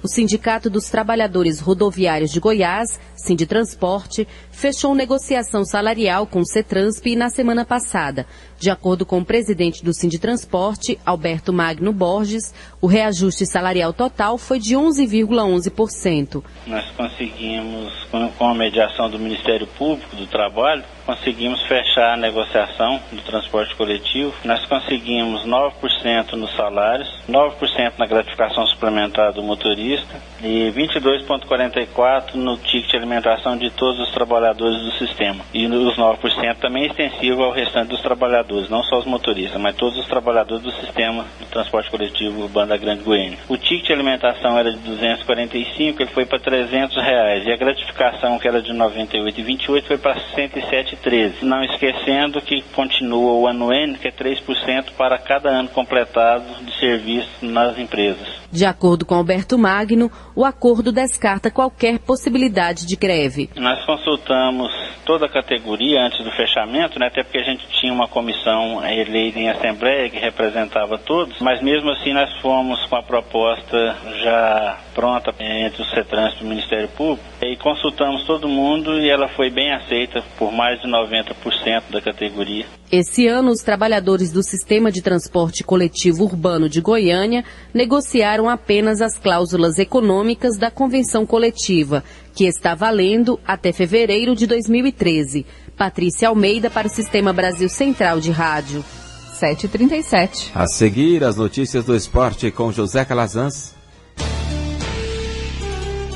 O Sindicato dos Trabalhadores Rodoviários de Goiás, Sinditransporte, fechou negociação salarial com o CETRANSP na semana passada. De acordo com o presidente do Sinditransporte, Alberto Magno Borges, o reajuste salarial total foi de 11,11%. Nós conseguimos, com a mediação do Ministério Público do Trabalho, conseguimos fechar a negociação do transporte coletivo. Nós conseguimos 9% nos salários, 9% na gratificação suplementar do motorista e 22,44% no ticket de alimentação de todos os trabalhadores do sistema. E os 9% também é extensivo ao restante dos trabalhadores, não só os motoristas, mas todos os trabalhadores do sistema do transporte coletivo urbano da Grande Goiânia. O ticket de alimentação era de R$245, ele foi para R$300, e a gratificação, que era de R$98,28, foi para R$107,13. Não esquecendo que continua o ano N, que é 3% para cada ano completado de serviço nas empresas. De acordo com Alberto Magno, o acordo descarta qualquer possibilidade de greve. Nós consultamos toda a categoria antes do fechamento, né, até porque a gente tinha uma comissão eleita em assembleia que representava todos, mas mesmo assim nós fomos com a proposta já pronta entre o CETRANSP e o Ministério Público e consultamos todo mundo e ela foi bem aceita por mais de 90% da categoria. Esse ano, os trabalhadores do Sistema de Transporte Coletivo Urbano de Goiânia negociaram apenas as cláusulas econômicas da Convenção Coletiva, que está valendo até fevereiro de 2013. Patrícia Almeida para o Sistema Brasil Central de Rádio. 7h37. A seguir, as notícias do esporte com José Calazans.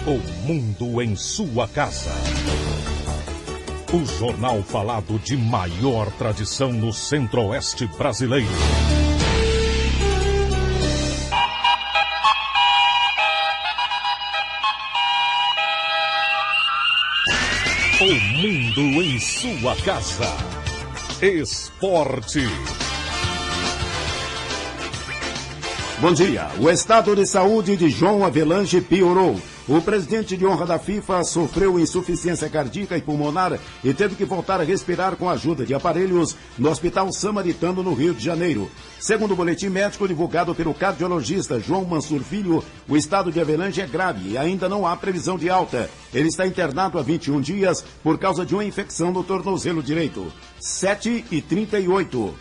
O mundo em sua casa. O jornal falado de maior tradição no Centro-Oeste brasileiro. O mundo em sua casa. Esporte. Bom dia. O estado de saúde de João Avelange piorou. O presidente de honra da FIFA sofreu insuficiência cardíaca e pulmonar e teve que voltar a respirar com a ajuda de aparelhos no Hospital Samaritano, no Rio de Janeiro. Segundo o boletim médico divulgado pelo cardiologista João Mansur Filho, o estado de Avelange é grave e ainda não há previsão de alta. Ele está internado há 21 dias por causa de uma infecção no tornozelo direito. 7h38.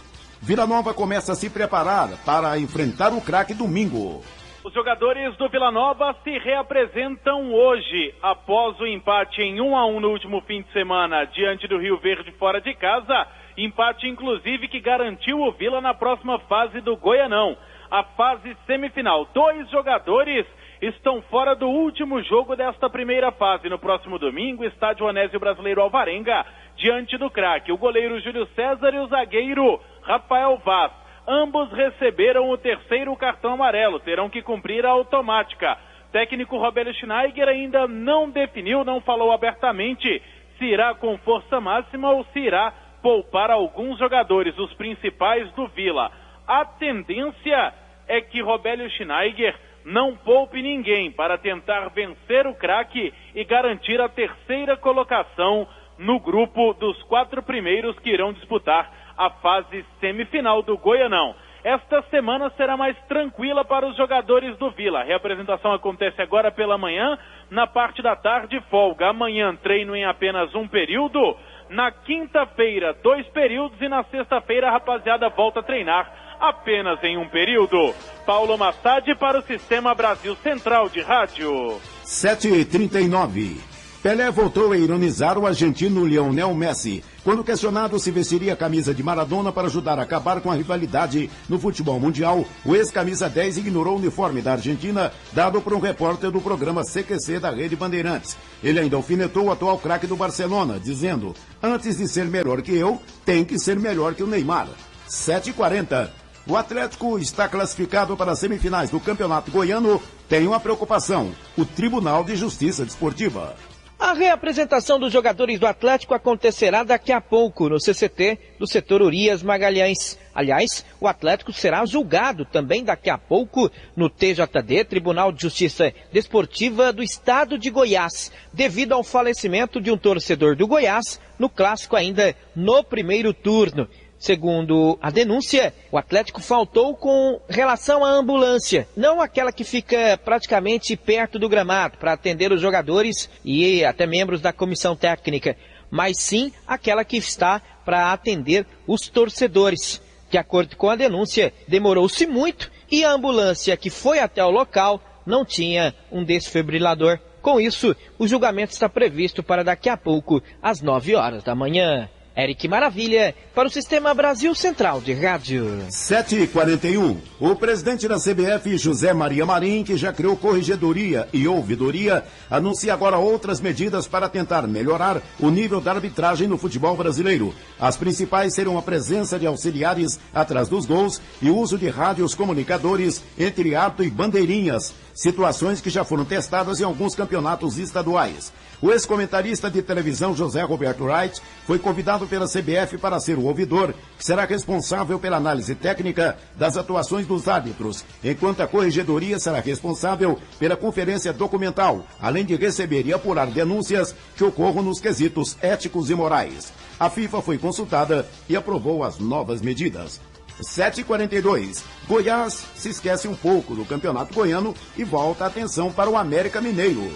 Vila Nova começa a se preparar para enfrentar o craque domingo. Os jogadores do Vila Nova se reapresentam hoje, após o empate em 1-1 no último fim de semana, diante do Rio Verde fora de casa, empate inclusive que garantiu o Vila na próxima fase do Goianão, a fase semifinal. 2 jogadores estão fora do último jogo desta primeira fase. No próximo domingo, estádio Onésio Brasileiro Alvarenga, diante do craque, o goleiro Júlio César e o zagueiro Rafael Vaz. Ambos receberam o 3º cartão amarelo, terão que cumprir a automática. Técnico Robélio Schneider ainda não definiu, não falou abertamente se irá com força máxima ou se irá poupar alguns jogadores, os principais do Vila. A tendência é que Robélio Schneider não poupe ninguém para tentar vencer o craque e garantir a 3ª colocação no grupo dos 4 primeiros que irão disputar a fase semifinal do Goianão. Esta semana será mais tranquila para os jogadores do Vila. A reapresentação acontece agora pela manhã, na parte da tarde folga. Amanhã treino em apenas um período, na quinta-feira 2 períodos e na sexta-feira a rapaziada volta a treinar apenas em um período. Paulo Massad para o Sistema Brasil Central de Rádio. 7h39. Pelé voltou a ironizar o argentino Lionel Messi, quando questionado se vestiria a camisa de Maradona para ajudar a acabar com a rivalidade no futebol mundial. O ex-camisa 10 ignorou o uniforme da Argentina, dado por um repórter do programa CQC da Rede Bandeirantes. Ele ainda alfinetou o atual craque do Barcelona, dizendo: antes de ser melhor que eu, tem que ser melhor que o Neymar. 7h40. O Atlético está classificado para as semifinais do Campeonato Goiano. Tem uma preocupação: o Tribunal de Justiça Desportiva. A reapresentação dos jogadores do Atlético acontecerá daqui a pouco no CCT do setor Urias Magalhães. Aliás, o Atlético será julgado também daqui a pouco no TJD, Tribunal de Justiça Desportiva do Estado de Goiás, devido ao falecimento de um torcedor do Goiás no clássico ainda no primeiro turno. Segundo a denúncia, o Atlético faltou com relação à ambulância, não aquela que fica praticamente perto do gramado para atender os jogadores e até membros da comissão técnica, mas sim aquela que está para atender os torcedores. De acordo com a denúncia, demorou-se muito e a ambulância que foi até o local não tinha um desfibrilador. Com isso, o julgamento está previsto para daqui a pouco, às 9 horas da manhã. Eric Maravilha, para o Sistema Brasil Central de Rádio. 7h41. O presidente da CBF, José Maria Marim, que já criou corregedoria e ouvidoria, anuncia agora outras medidas para tentar melhorar o nível da arbitragem no futebol brasileiro. As principais serão a presença de auxiliares atrás dos gols e o uso de rádios comunicadores entre ato e bandeirinhas, situações que já foram testadas em alguns campeonatos estaduais. O ex-comentarista de televisão José Roberto Wright foi convidado pela CBF para ser o ouvidor, que será responsável pela análise técnica das atuações dos árbitros, enquanto a corregedoria será responsável pela conferência documental, além de receber e apurar denúncias que ocorram nos quesitos éticos e morais. A FIFA foi consultada e aprovou as novas medidas. 7h42. Goiás se esquece um pouco do Campeonato Goiano e volta a atenção para o América Mineiro.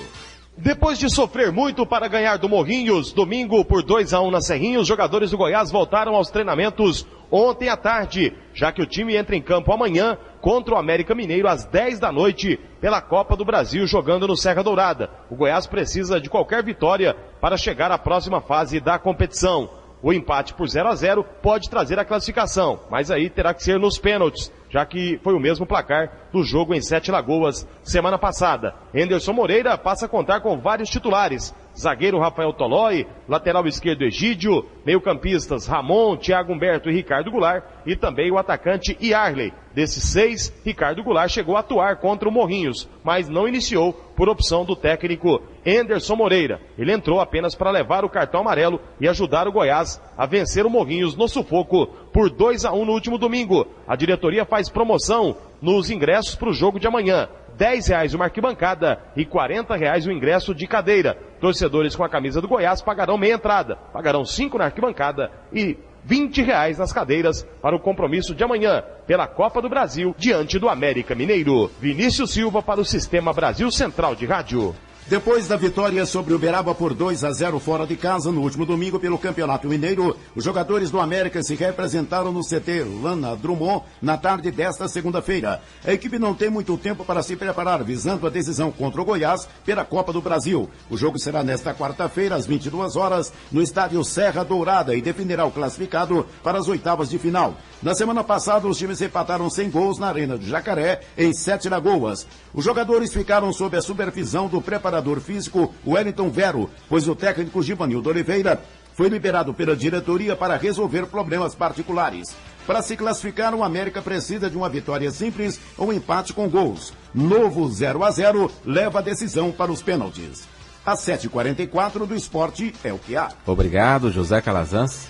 Depois de sofrer muito para ganhar do Morrinhos, domingo por 2-1 na Serrinha, os jogadores do Goiás voltaram aos treinamentos ontem à tarde, já que o time entra em campo amanhã contra o América Mineiro às 10 da noite pela Copa do Brasil, jogando no Serra Dourada. O Goiás precisa de qualquer vitória para chegar à próxima fase da competição. O empate por 0-0 pode trazer a classificação, mas aí terá que ser nos pênaltis, já que foi o mesmo placar do jogo em Sete Lagoas semana passada. Henderson Moreira passa a contar com vários titulares. Zagueiro Rafael Tolói, lateral esquerdo Egídio, meio-campistas Ramon, Thiago Humberto e Ricardo Goulart, e também o atacante Yarley. Desses 6, Ricardo Goulart chegou a atuar contra o Morrinhos, mas não iniciou por opção do técnico Henderson Moreira. Ele entrou apenas para levar o cartão amarelo e ajudar o Goiás a vencer o Morrinhos no sufoco por 2-1 no último domingo. A diretoria faz promoção nos ingressos para o jogo de amanhã. R$10 uma arquibancada e R$40 o ingresso de cadeira. Torcedores com a camisa do Goiás pagarão meia entrada, pagarão 5 na arquibancada e R$20 nas cadeiras para o compromisso de amanhã pela Copa do Brasil diante do América Mineiro. Vinícius Silva para o Sistema Brasil Central de Rádio. Depois da vitória sobre o Uberaba por 2-0 fora de casa no último domingo pelo Campeonato Mineiro, os jogadores do América se representaram no CT Lana Drummond na tarde desta segunda-feira. A equipe não tem muito tempo para se preparar, visando a decisão contra o Goiás pela Copa do Brasil. O jogo será nesta quarta-feira, às 22 horas, no estádio Serra Dourada e definirá o classificado para as oitavas de final. Na semana passada, os times empataram sem gols na Arena do Jacaré, em Sete Lagoas. Os jogadores ficaram sob a supervisão do preparador físico Wellington Vero, pois o técnico Givanildo Oliveira foi liberado pela diretoria para resolver problemas particulares. Para se classificar, o América precisa de uma vitória simples ou um empate com gols. Novo 0-0 leva a decisão para os pênaltis. Às 7h44 do esporte é o que há. Obrigado, José Calazans.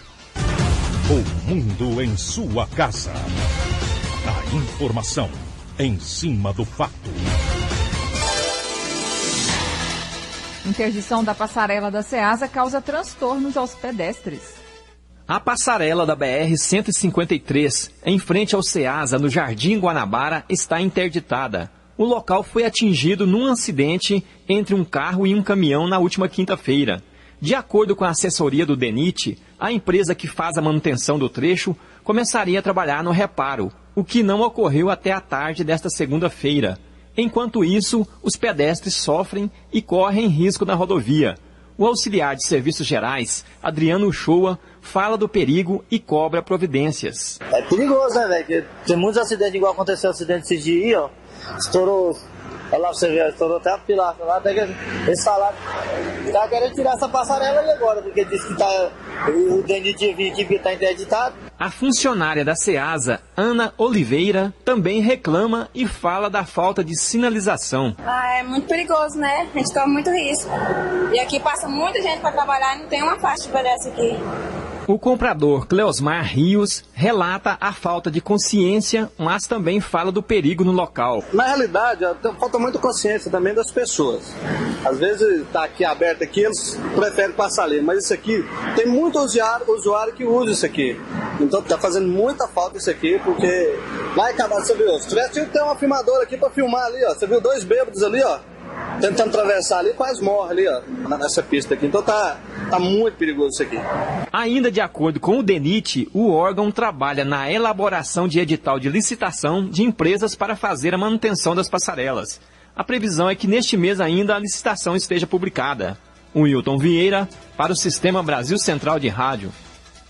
O mundo em sua casa. A informação em cima do fato. Interdição da passarela da Ceasa causa transtornos aos pedestres. A passarela da BR-153, em frente ao Ceasa, no Jardim Guanabara, está interditada. O local foi atingido num acidente entre um carro e um caminhão na última quinta-feira. De acordo com a assessoria do DENIT, a empresa que faz a manutenção do trecho começaria a trabalhar no reparo, o que não ocorreu até a tarde desta segunda-feira. Enquanto isso, os pedestres sofrem e correm risco na rodovia. O auxiliar de Serviços Gerais, Adriano Uchoa, fala do perigo e cobra providências. É perigoso, né, velho? Tem muitos acidentes, igual aconteceu o acidente esse dia aí, ó. Estourou, olha lá pra você ver, estourou até a pilastra lá, até que esse salário Tá querendo tirar essa passarela aí agora, porque disse que o DENIT ia vir aqui porque tá interditado. A funcionária da Ceasa, Ana Oliveira, também reclama e fala da falta de sinalização. É muito perigoso, né? A gente toma muito risco. E aqui passa muita gente para trabalhar e não tem uma faixa de pedestre aqui. O comprador Cleosmar Rios relata a falta de consciência, mas também fala do perigo no local. Na realidade, falta muita consciência também das pessoas. Às vezes está aqui aberto aqui, eles preferem passar ali, mas isso aqui, tem muito usuário que usa isso aqui. Então está fazendo muita falta isso aqui, porque vai acabar, você viu, se tivesse tinha que ter uma filmadora aqui para filmar ali, ó. Você viu 2 bêbados ali, ó, tentando atravessar ali, quase morre ali, ó, nessa pista aqui. Então tá muito perigoso isso aqui. Ainda de acordo com o DENIT, o órgão trabalha na elaboração de edital de licitação de empresas para fazer a manutenção das passarelas. A previsão é que neste mês ainda a licitação esteja publicada. Wilton Vieira, para o Sistema Brasil Central de Rádio.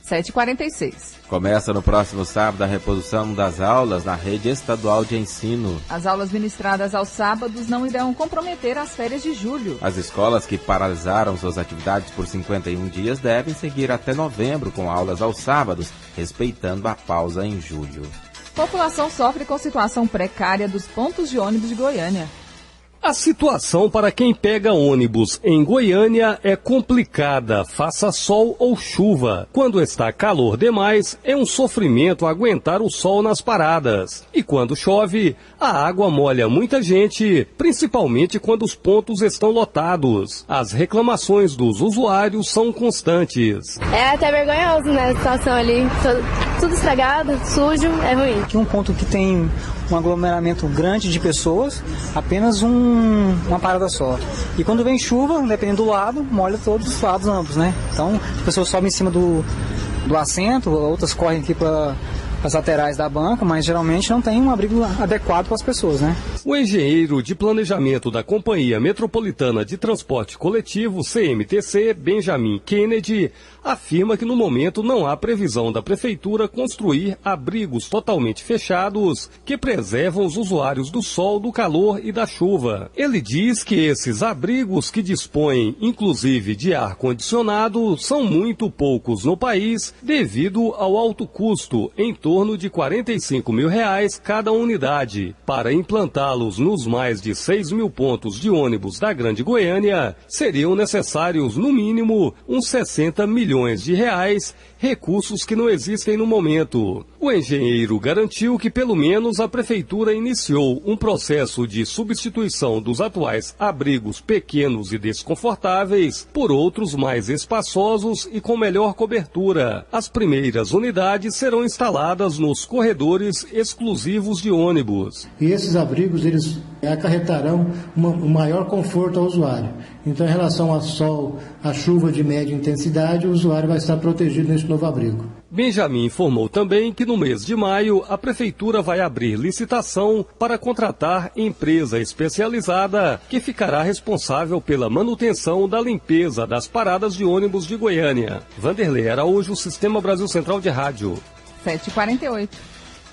7h46. Começa no próximo sábado a reposição das aulas na rede estadual de ensino. As aulas ministradas aos sábados não irão comprometer as férias de julho. As escolas que paralisaram suas atividades por 51 dias devem seguir até novembro com aulas aos sábados, respeitando a pausa em julho. População sofre com situação precária dos pontos de ônibus de Goiânia. A situação para quem pega ônibus em Goiânia é complicada, faça sol ou chuva. Quando está calor demais, é um sofrimento aguentar o sol nas paradas. E quando chove, a água molha muita gente, principalmente quando os pontos estão lotados. As reclamações dos usuários são constantes. É até vergonhoso, né, a situação ali. Tudo estragado, sujo, é ruim. Aqui um ponto que tem um aglomeramento grande de pessoas, apenas uma parada só. E quando vem chuva, dependendo do lado, molha todos os lados ambos, né? Então, as pessoas sobem em cima do assento, outras correm aqui para as laterais da banca, mas geralmente não tem um abrigo adequado para as pessoas, né? O engenheiro de planejamento da Companhia Metropolitana de Transporte Coletivo, CMTC, Benjamin Kennedy, afirma que no momento não há previsão da Prefeitura construir abrigos totalmente fechados que preservam os usuários do sol, do calor e da chuva. Ele diz que esses abrigos, que dispõem inclusive de ar-condicionado, são muito poucos no país devido ao alto custo, em torno de R$45 mil cada unidade. Para implantá-los nos mais de 6 mil pontos de ônibus da Grande Goiânia, seriam necessários, no mínimo, uns 60 milhões de reais, recursos que não existem no momento. O engenheiro garantiu que pelo menos a Prefeitura iniciou um processo de substituição dos atuais abrigos pequenos e desconfortáveis por outros mais espaçosos e com melhor cobertura. As primeiras unidades serão instaladas nos corredores exclusivos de ônibus. E esses abrigos, eles acarretarão um maior conforto ao usuário. Então, em relação ao sol, à chuva de média intensidade, o usuário vai estar protegido nesse novo abrigo. Benjamin informou também que no mês de maio a Prefeitura vai abrir licitação para contratar empresa especializada que ficará responsável pela manutenção da limpeza das paradas de ônibus de Goiânia. Vanderlei Araújo, Sistema Brasil Central de Rádio. 7h48.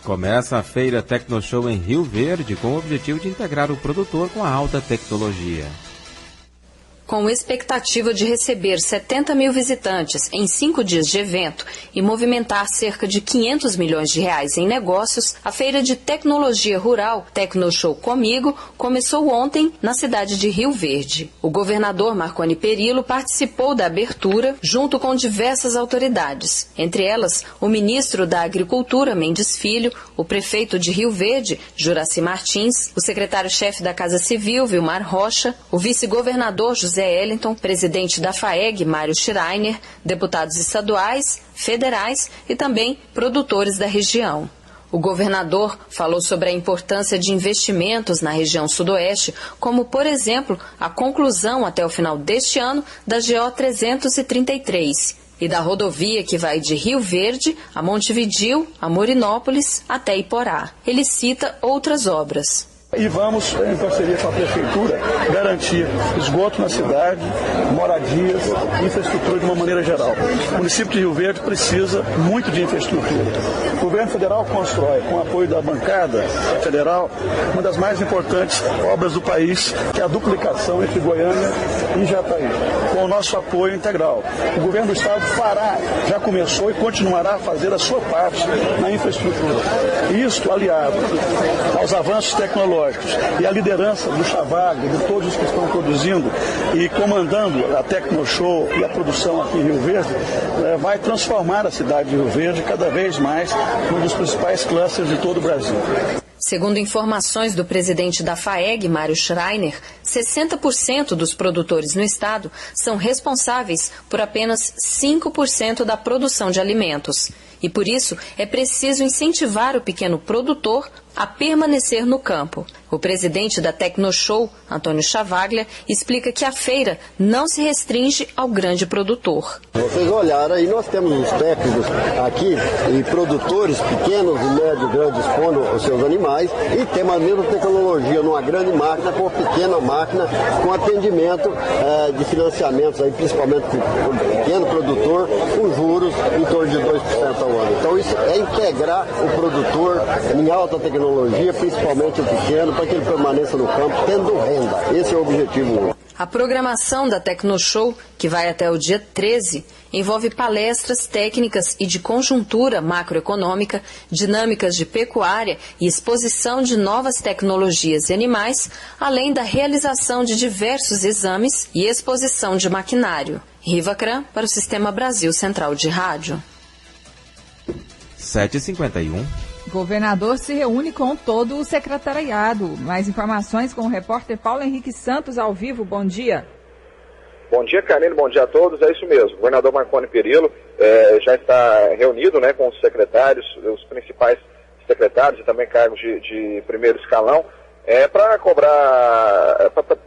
Começa a Feira Tecnoshow em Rio Verde com o objetivo de integrar o produtor com a alta tecnologia. Com expectativa de receber 70 mil visitantes em 5 dias de evento e movimentar cerca de R$500 milhões em negócios, a Feira de Tecnologia Rural Tecnoshow Comigo começou ontem na cidade de Rio Verde. O governador Marconi Perillo participou da abertura junto com diversas autoridades, entre elas o ministro da Agricultura, Mendes Filho, o prefeito de Rio Verde, Juraci Martins, o secretário-chefe da Casa Civil, Vilmar Rocha, o vice-governador José Wellington, presidente da FAEG, Mário Schreiner, deputados estaduais, federais e também produtores da região. O governador falou sobre a importância de investimentos na região sudoeste, como, por exemplo, a conclusão até o final deste ano da GO 333 e da rodovia que vai de Rio Verde a Montevidéu, a Morinópolis até Iporá. Ele cita outras obras. E vamos, em parceria com a Prefeitura, garantir esgoto na cidade, moradias, infraestrutura de uma maneira geral. O município de Rio Verde precisa muito de infraestrutura. O governo federal constrói, com o apoio da bancada federal, uma das mais importantes obras do país, que é a duplicação entre Goiânia em Jataí, com o nosso apoio integral. O governo do estado fará, já começou e continuará a fazer a sua parte na infraestrutura. Isto aliado aos avanços tecnológicos e à liderança do Chavaglia, de todos os que estão produzindo e comandando a Tecnoshow e a produção aqui em Rio Verde, vai transformar a cidade de Rio Verde cada vez mais num dos principais clusters de todo o Brasil. Segundo informações do presidente da FAEG, Mário Schreiner, 60% dos produtores no estado são responsáveis por apenas 5% da produção de alimentos. E por isso é preciso incentivar o pequeno produtor a permanecer no campo. O presidente da Tecnoshow, Antônio Chavaglia, explica que a feira não se restringe ao grande produtor. Vocês olharam aí, nós temos os técnicos aqui e produtores pequenos, médios, grandes expondo os seus animais e temos a mesma tecnologia numa grande máquina com uma pequena máquina com atendimento de financiamentos, aí, principalmente para o pequeno produtor, com juros em torno de 2% ao ano. Então isso é integrar o produtor em alta tecnologia, principalmente o pequeno, para que ele permaneça no campo tendo renda. Esse é o objetivo. A programação da Tecnoshow, que vai até o dia 13, envolve palestras técnicas e de conjuntura macroeconômica, dinâmicas de pecuária e exposição de novas tecnologias e animais, além da realização de diversos exames e exposição de maquinário. Riva Cran para o Sistema Brasil Central de Rádio. 7h51. Governador se reúne com todo o secretariado. Mais informações com o repórter Paulo Henrique Santos ao vivo. Bom dia. Bom dia, Karine. Bom dia a todos. É isso mesmo. O governador Marconi Perillo já está reunido, né, com os secretários, os principais secretários e também cargos de primeiro escalão, para cobrar, para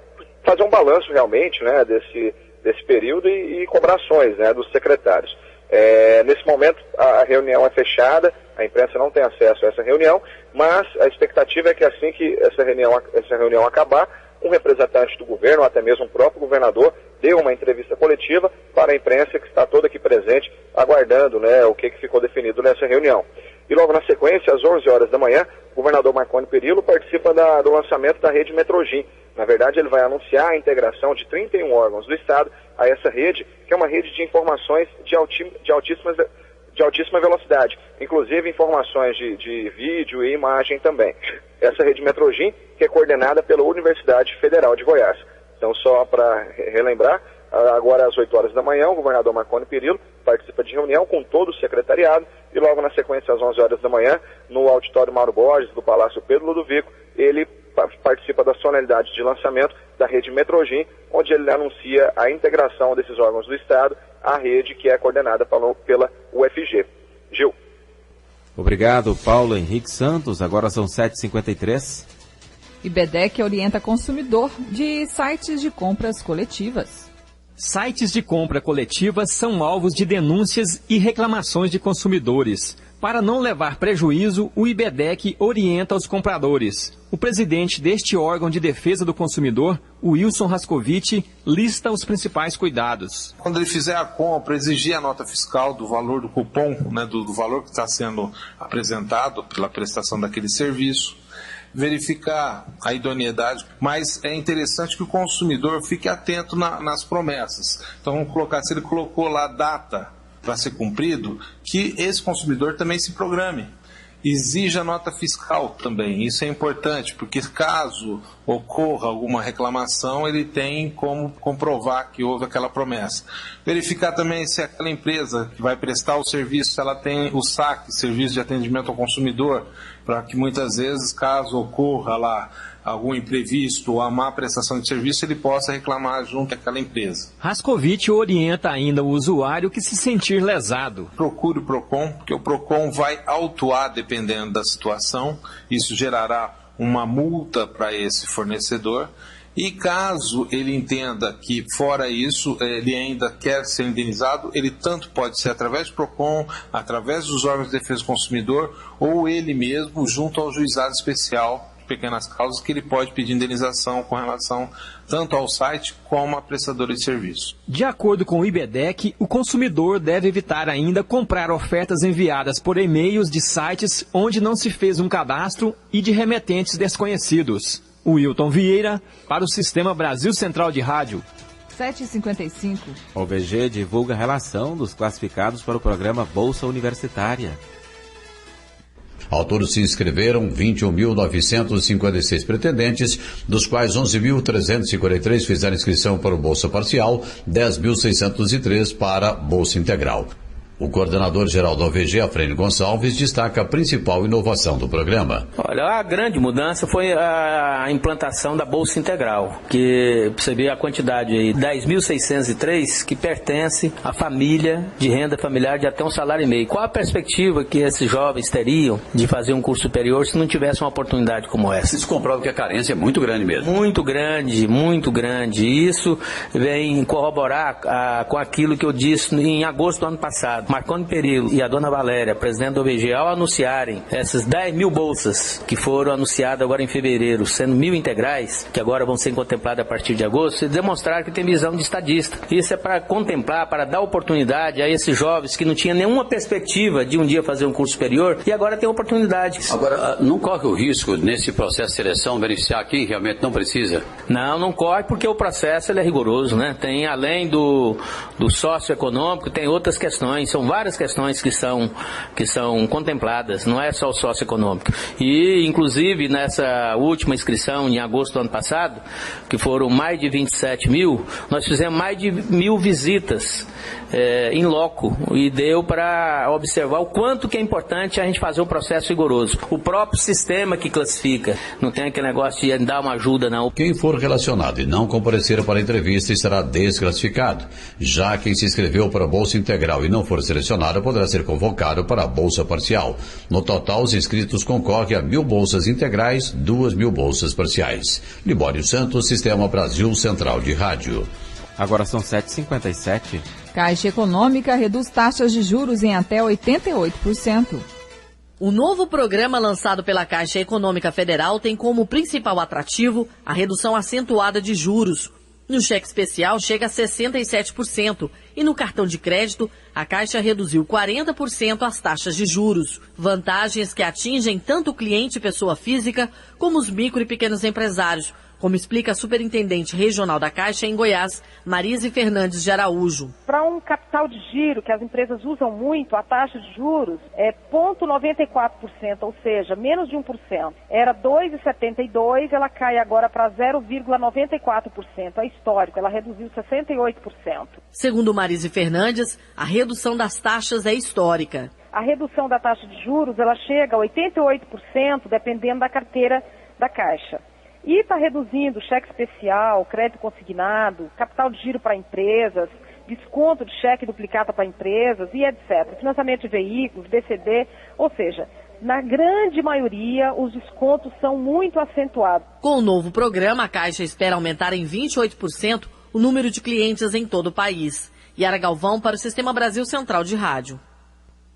fazer um balanço realmente, né, desse período e cobrar ações, né, dos secretários. Nesse momento a reunião é fechada, a imprensa não tem acesso a essa reunião, mas a expectativa é que assim que essa reunião acabar, um representante do governo, ou até mesmo o próprio governador, dê uma entrevista coletiva para a imprensa que está toda aqui presente, aguardando, né, o que ficou definido nessa reunião. E logo na sequência, às 11 horas da manhã, o governador Marconi Perillo participa do lançamento da rede Metrogin. Na verdade, ele vai anunciar a integração de 31 órgãos do Estado a essa rede, que é uma rede de informações de altíssima velocidade, inclusive informações de vídeo e imagem também. Essa rede Metrogin, que é coordenada pela Universidade Federal de Goiás. Então, só para relembrar, agora às 8 horas da manhã, o governador Marconi Perillo participa de reunião com todo o secretariado e logo na sequência, às 11 horas da manhã, no auditório Mauro Borges, do Palácio Pedro Ludovico, ele participa da solenidade de lançamento da rede Metrogin, onde ele anuncia a integração desses órgãos do Estado à rede que é coordenada pela UFG. Gil. Obrigado, Paulo Henrique Santos. Agora são 7h53. IBEDEC orienta consumidor de sites de compras coletivas. Sites de compra coletiva são alvos de denúncias e reclamações de consumidores. Para não levar prejuízo, o IBEDEC orienta os compradores. O presidente deste órgão de defesa do consumidor, Wilson Rascovitch, lista os principais cuidados. Quando ele fizer a compra, exigir a nota fiscal do valor do cupom, né, do valor que está sendo apresentado pela prestação daquele serviço. Verificar a idoneidade, mas é interessante que o consumidor fique atento nas promessas. Então vamos colocar, se ele colocou lá data para ser cumprido, que esse consumidor também se programe. Exija nota fiscal também, isso é importante, porque caso ocorra alguma reclamação, ele tem como comprovar que houve aquela promessa. Verificar também se aquela empresa que vai prestar o serviço, se ela tem o SAC, Serviço de Atendimento ao Consumidor, para que muitas vezes, caso ocorra lá algum imprevisto ou a má prestação de serviço, ele possa reclamar junto àquela empresa. Rascovitch orienta ainda o usuário que se sentir lesado. Procure o PROCON, porque o PROCON vai autuar dependendo da situação, isso gerará uma multa para esse fornecedor. E caso ele entenda que, fora isso, ele ainda quer ser indenizado, ele tanto pode ser através do PROCON, através dos órgãos de defesa do consumidor, ou ele mesmo junto ao juizado especial de pequenas causas, que ele pode pedir indenização com relação tanto ao site como à prestadora de serviço. De acordo com o IBEDEC, o consumidor deve evitar ainda comprar ofertas enviadas por e-mails de sites onde não se fez um cadastro e de remetentes desconhecidos. Wilton Vieira, para o Sistema Brasil Central de Rádio. 7h55. O VG divulga a relação dos classificados para o programa Bolsa Universitária. Ao todo se inscreveram 21.956 pretendentes, dos quais 11.343 fizeram inscrição para o Bolsa Parcial, 10.603 para Bolsa Integral. O coordenador-geral do OVG, Afrânio Gonçalves, destaca a principal inovação do programa. Olha, a grande mudança foi a implantação da Bolsa Integral, que você vê a quantidade aí, 10.603, que pertence à família de renda familiar de até um salário e meio. Qual a perspectiva que esses jovens teriam de fazer um curso superior se não tivessem uma oportunidade como essa? Isso comprova que a carência é muito grande mesmo. Muito grande, muito grande. E isso vem corroborar com aquilo que eu disse em agosto do ano passado. Marconi Perillo e a dona Valéria, presidente do OVG, ao anunciarem essas 10 mil bolsas que foram anunciadas agora em fevereiro, sendo 1.000 integrais, que agora vão ser contempladas a partir de agosto, demonstraram que tem visão de estadista. Isso é para contemplar, para dar oportunidade a esses jovens que não tinham nenhuma perspectiva de um dia fazer um curso superior e agora tem oportunidade. Agora, não corre o risco nesse processo de seleção beneficiar quem realmente não precisa? Não corre, porque o processo ele é rigoroso, né? Tem, além do socioeconômico, tem outras questões, são várias questões que são contempladas, não é só o socioeconômico. E, inclusive, nessa última inscrição, em agosto do ano passado, que foram mais de 27 mil, nós fizemos mais de 1.000 visitas em loco, e deu para observar o quanto que é importante a gente fazer o processo rigoroso. O próprio sistema que classifica, não tem aquele negócio de dar uma ajuda, não. Quem for relacionado e não comparecer para a entrevista será desclassificado. Já quem se inscreveu para a Bolsa Integral e não for selecionado poderá ser convocado para a Bolsa Parcial. No total, os inscritos concorrem a 1.000 bolsas integrais, 2.000 bolsas parciais. Libório Santos, Sistema Brasil Central de Rádio. Agora são 7h57. Caixa Econômica reduz taxas de juros em até 88%. O novo programa lançado pela Caixa Econômica Federal tem como principal atrativo a redução acentuada de juros. No cheque especial chega a 67% e no cartão de crédito a Caixa reduziu 40% as taxas de juros. Vantagens que atingem tanto o cliente pessoa física como os micro e pequenos empresários, como explica a superintendente regional da Caixa em Goiás, Marise Fernandes de Araújo. Para um capital de giro que as empresas usam muito, a taxa de juros é 0,94%, ou seja, menos de 1%. Era 2,72%, ela cai agora para 0,94%. É histórico, ela reduziu 68%. Segundo Marise Fernandes, a redução das taxas é histórica. A redução da taxa de juros, ela chega a 88%, dependendo da carteira da Caixa. E está reduzindo cheque especial, crédito consignado, capital de giro para empresas, desconto de cheque duplicata para empresas e etc. Financiamento de veículos, BCD, ou seja, na grande maioria os descontos são muito acentuados. Com o novo programa, a Caixa espera aumentar em 28% o número de clientes em todo o país. Yara Galvão para o Sistema Brasil Central de Rádio.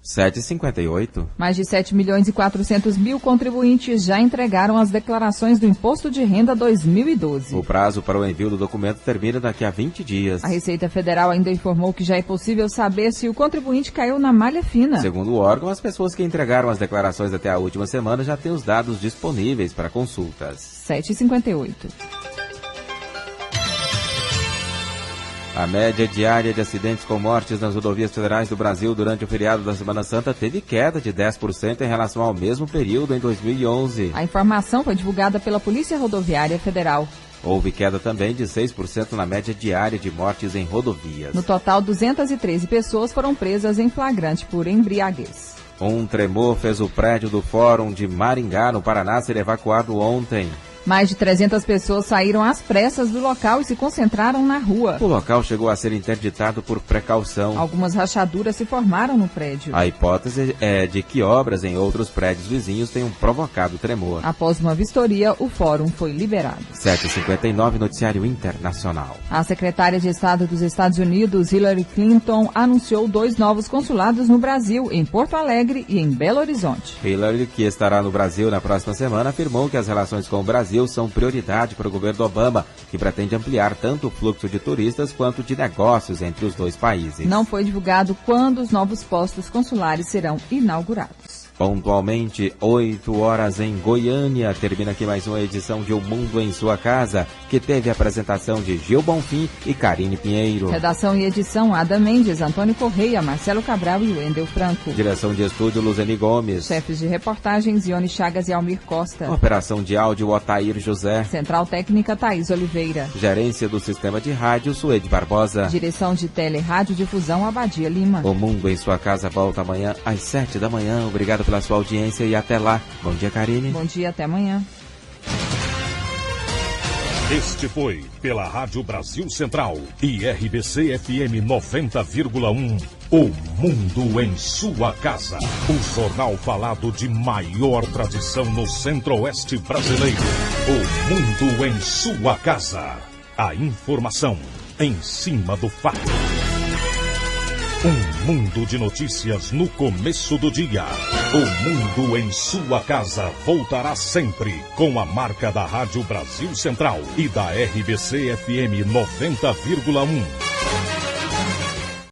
7h58. Mais de 7.400.000 contribuintes já entregaram as declarações do Imposto de Renda 2012. O prazo para o envio do documento termina daqui a 20 dias. A Receita Federal ainda informou que já é possível saber se o contribuinte caiu na malha fina. Segundo o órgão, as pessoas que entregaram as declarações até a última semana já têm os dados disponíveis para consultas. 7h58. A média diária de acidentes com mortes nas rodovias federais do Brasil durante o feriado da Semana Santa teve queda de 10% em relação ao mesmo período em 2011. A informação foi divulgada pela Polícia Rodoviária Federal. Houve queda também de 6% na média diária de mortes em rodovias. No total, 213 pessoas foram presas em flagrante por embriaguez. Um tremor fez o prédio do Fórum de Maringá, no Paraná, ser evacuado ontem. Mais de 300 pessoas saíram às pressas do local e se concentraram na rua. O local chegou a ser interditado por precaução. Algumas rachaduras se formaram no prédio. A hipótese é de que obras em outros prédios vizinhos tenham provocado tremor. Após uma vistoria, o fórum foi liberado. 7h59, Noticiário Internacional. A secretária de Estado dos Estados Unidos, Hillary Clinton, anunciou 2 novos consulados no Brasil, em Porto Alegre e em Belo Horizonte. Hillary, que estará no Brasil na próxima semana, afirmou que as relações com o Brasil são prioridade para o governo Obama, que pretende ampliar tanto o fluxo de turistas quanto de negócios entre os dois países. Não foi divulgado quando os novos postos consulares serão inaugurados. Pontualmente, 8 horas em Goiânia. Termina aqui mais uma edição de O Mundo em Sua Casa. Quem que teve a apresentação de Gil Bonfim e Karine Pinheiro. Redação e edição, Ada Mendes, Antônio Correia, Marcelo Cabral e Wendel Franco. Direção de estúdio, Luzeni Gomes. Chefes de reportagens, Ione Chagas e Almir Costa. Operação de áudio, Otair José. Central técnica, Thaís Oliveira. Gerência do sistema de rádio, Suede Barbosa. Direção de tele, rádio difusão, Abadia Lima. O Mundo em Sua Casa volta amanhã às 7 da manhã. Obrigado pela sua audiência e até lá. Bom dia, Karine. Bom dia, até amanhã. Este foi, pela Rádio Brasil Central e RBC FM 90,1, O Mundo em Sua Casa. O jornal falado de maior tradição no Centro-Oeste brasileiro. O Mundo em Sua Casa. A informação em cima do fato. Um mundo de notícias no começo do dia. O Mundo em Sua Casa voltará sempre com a marca da Rádio Brasil Central e da RBC FM 90,1.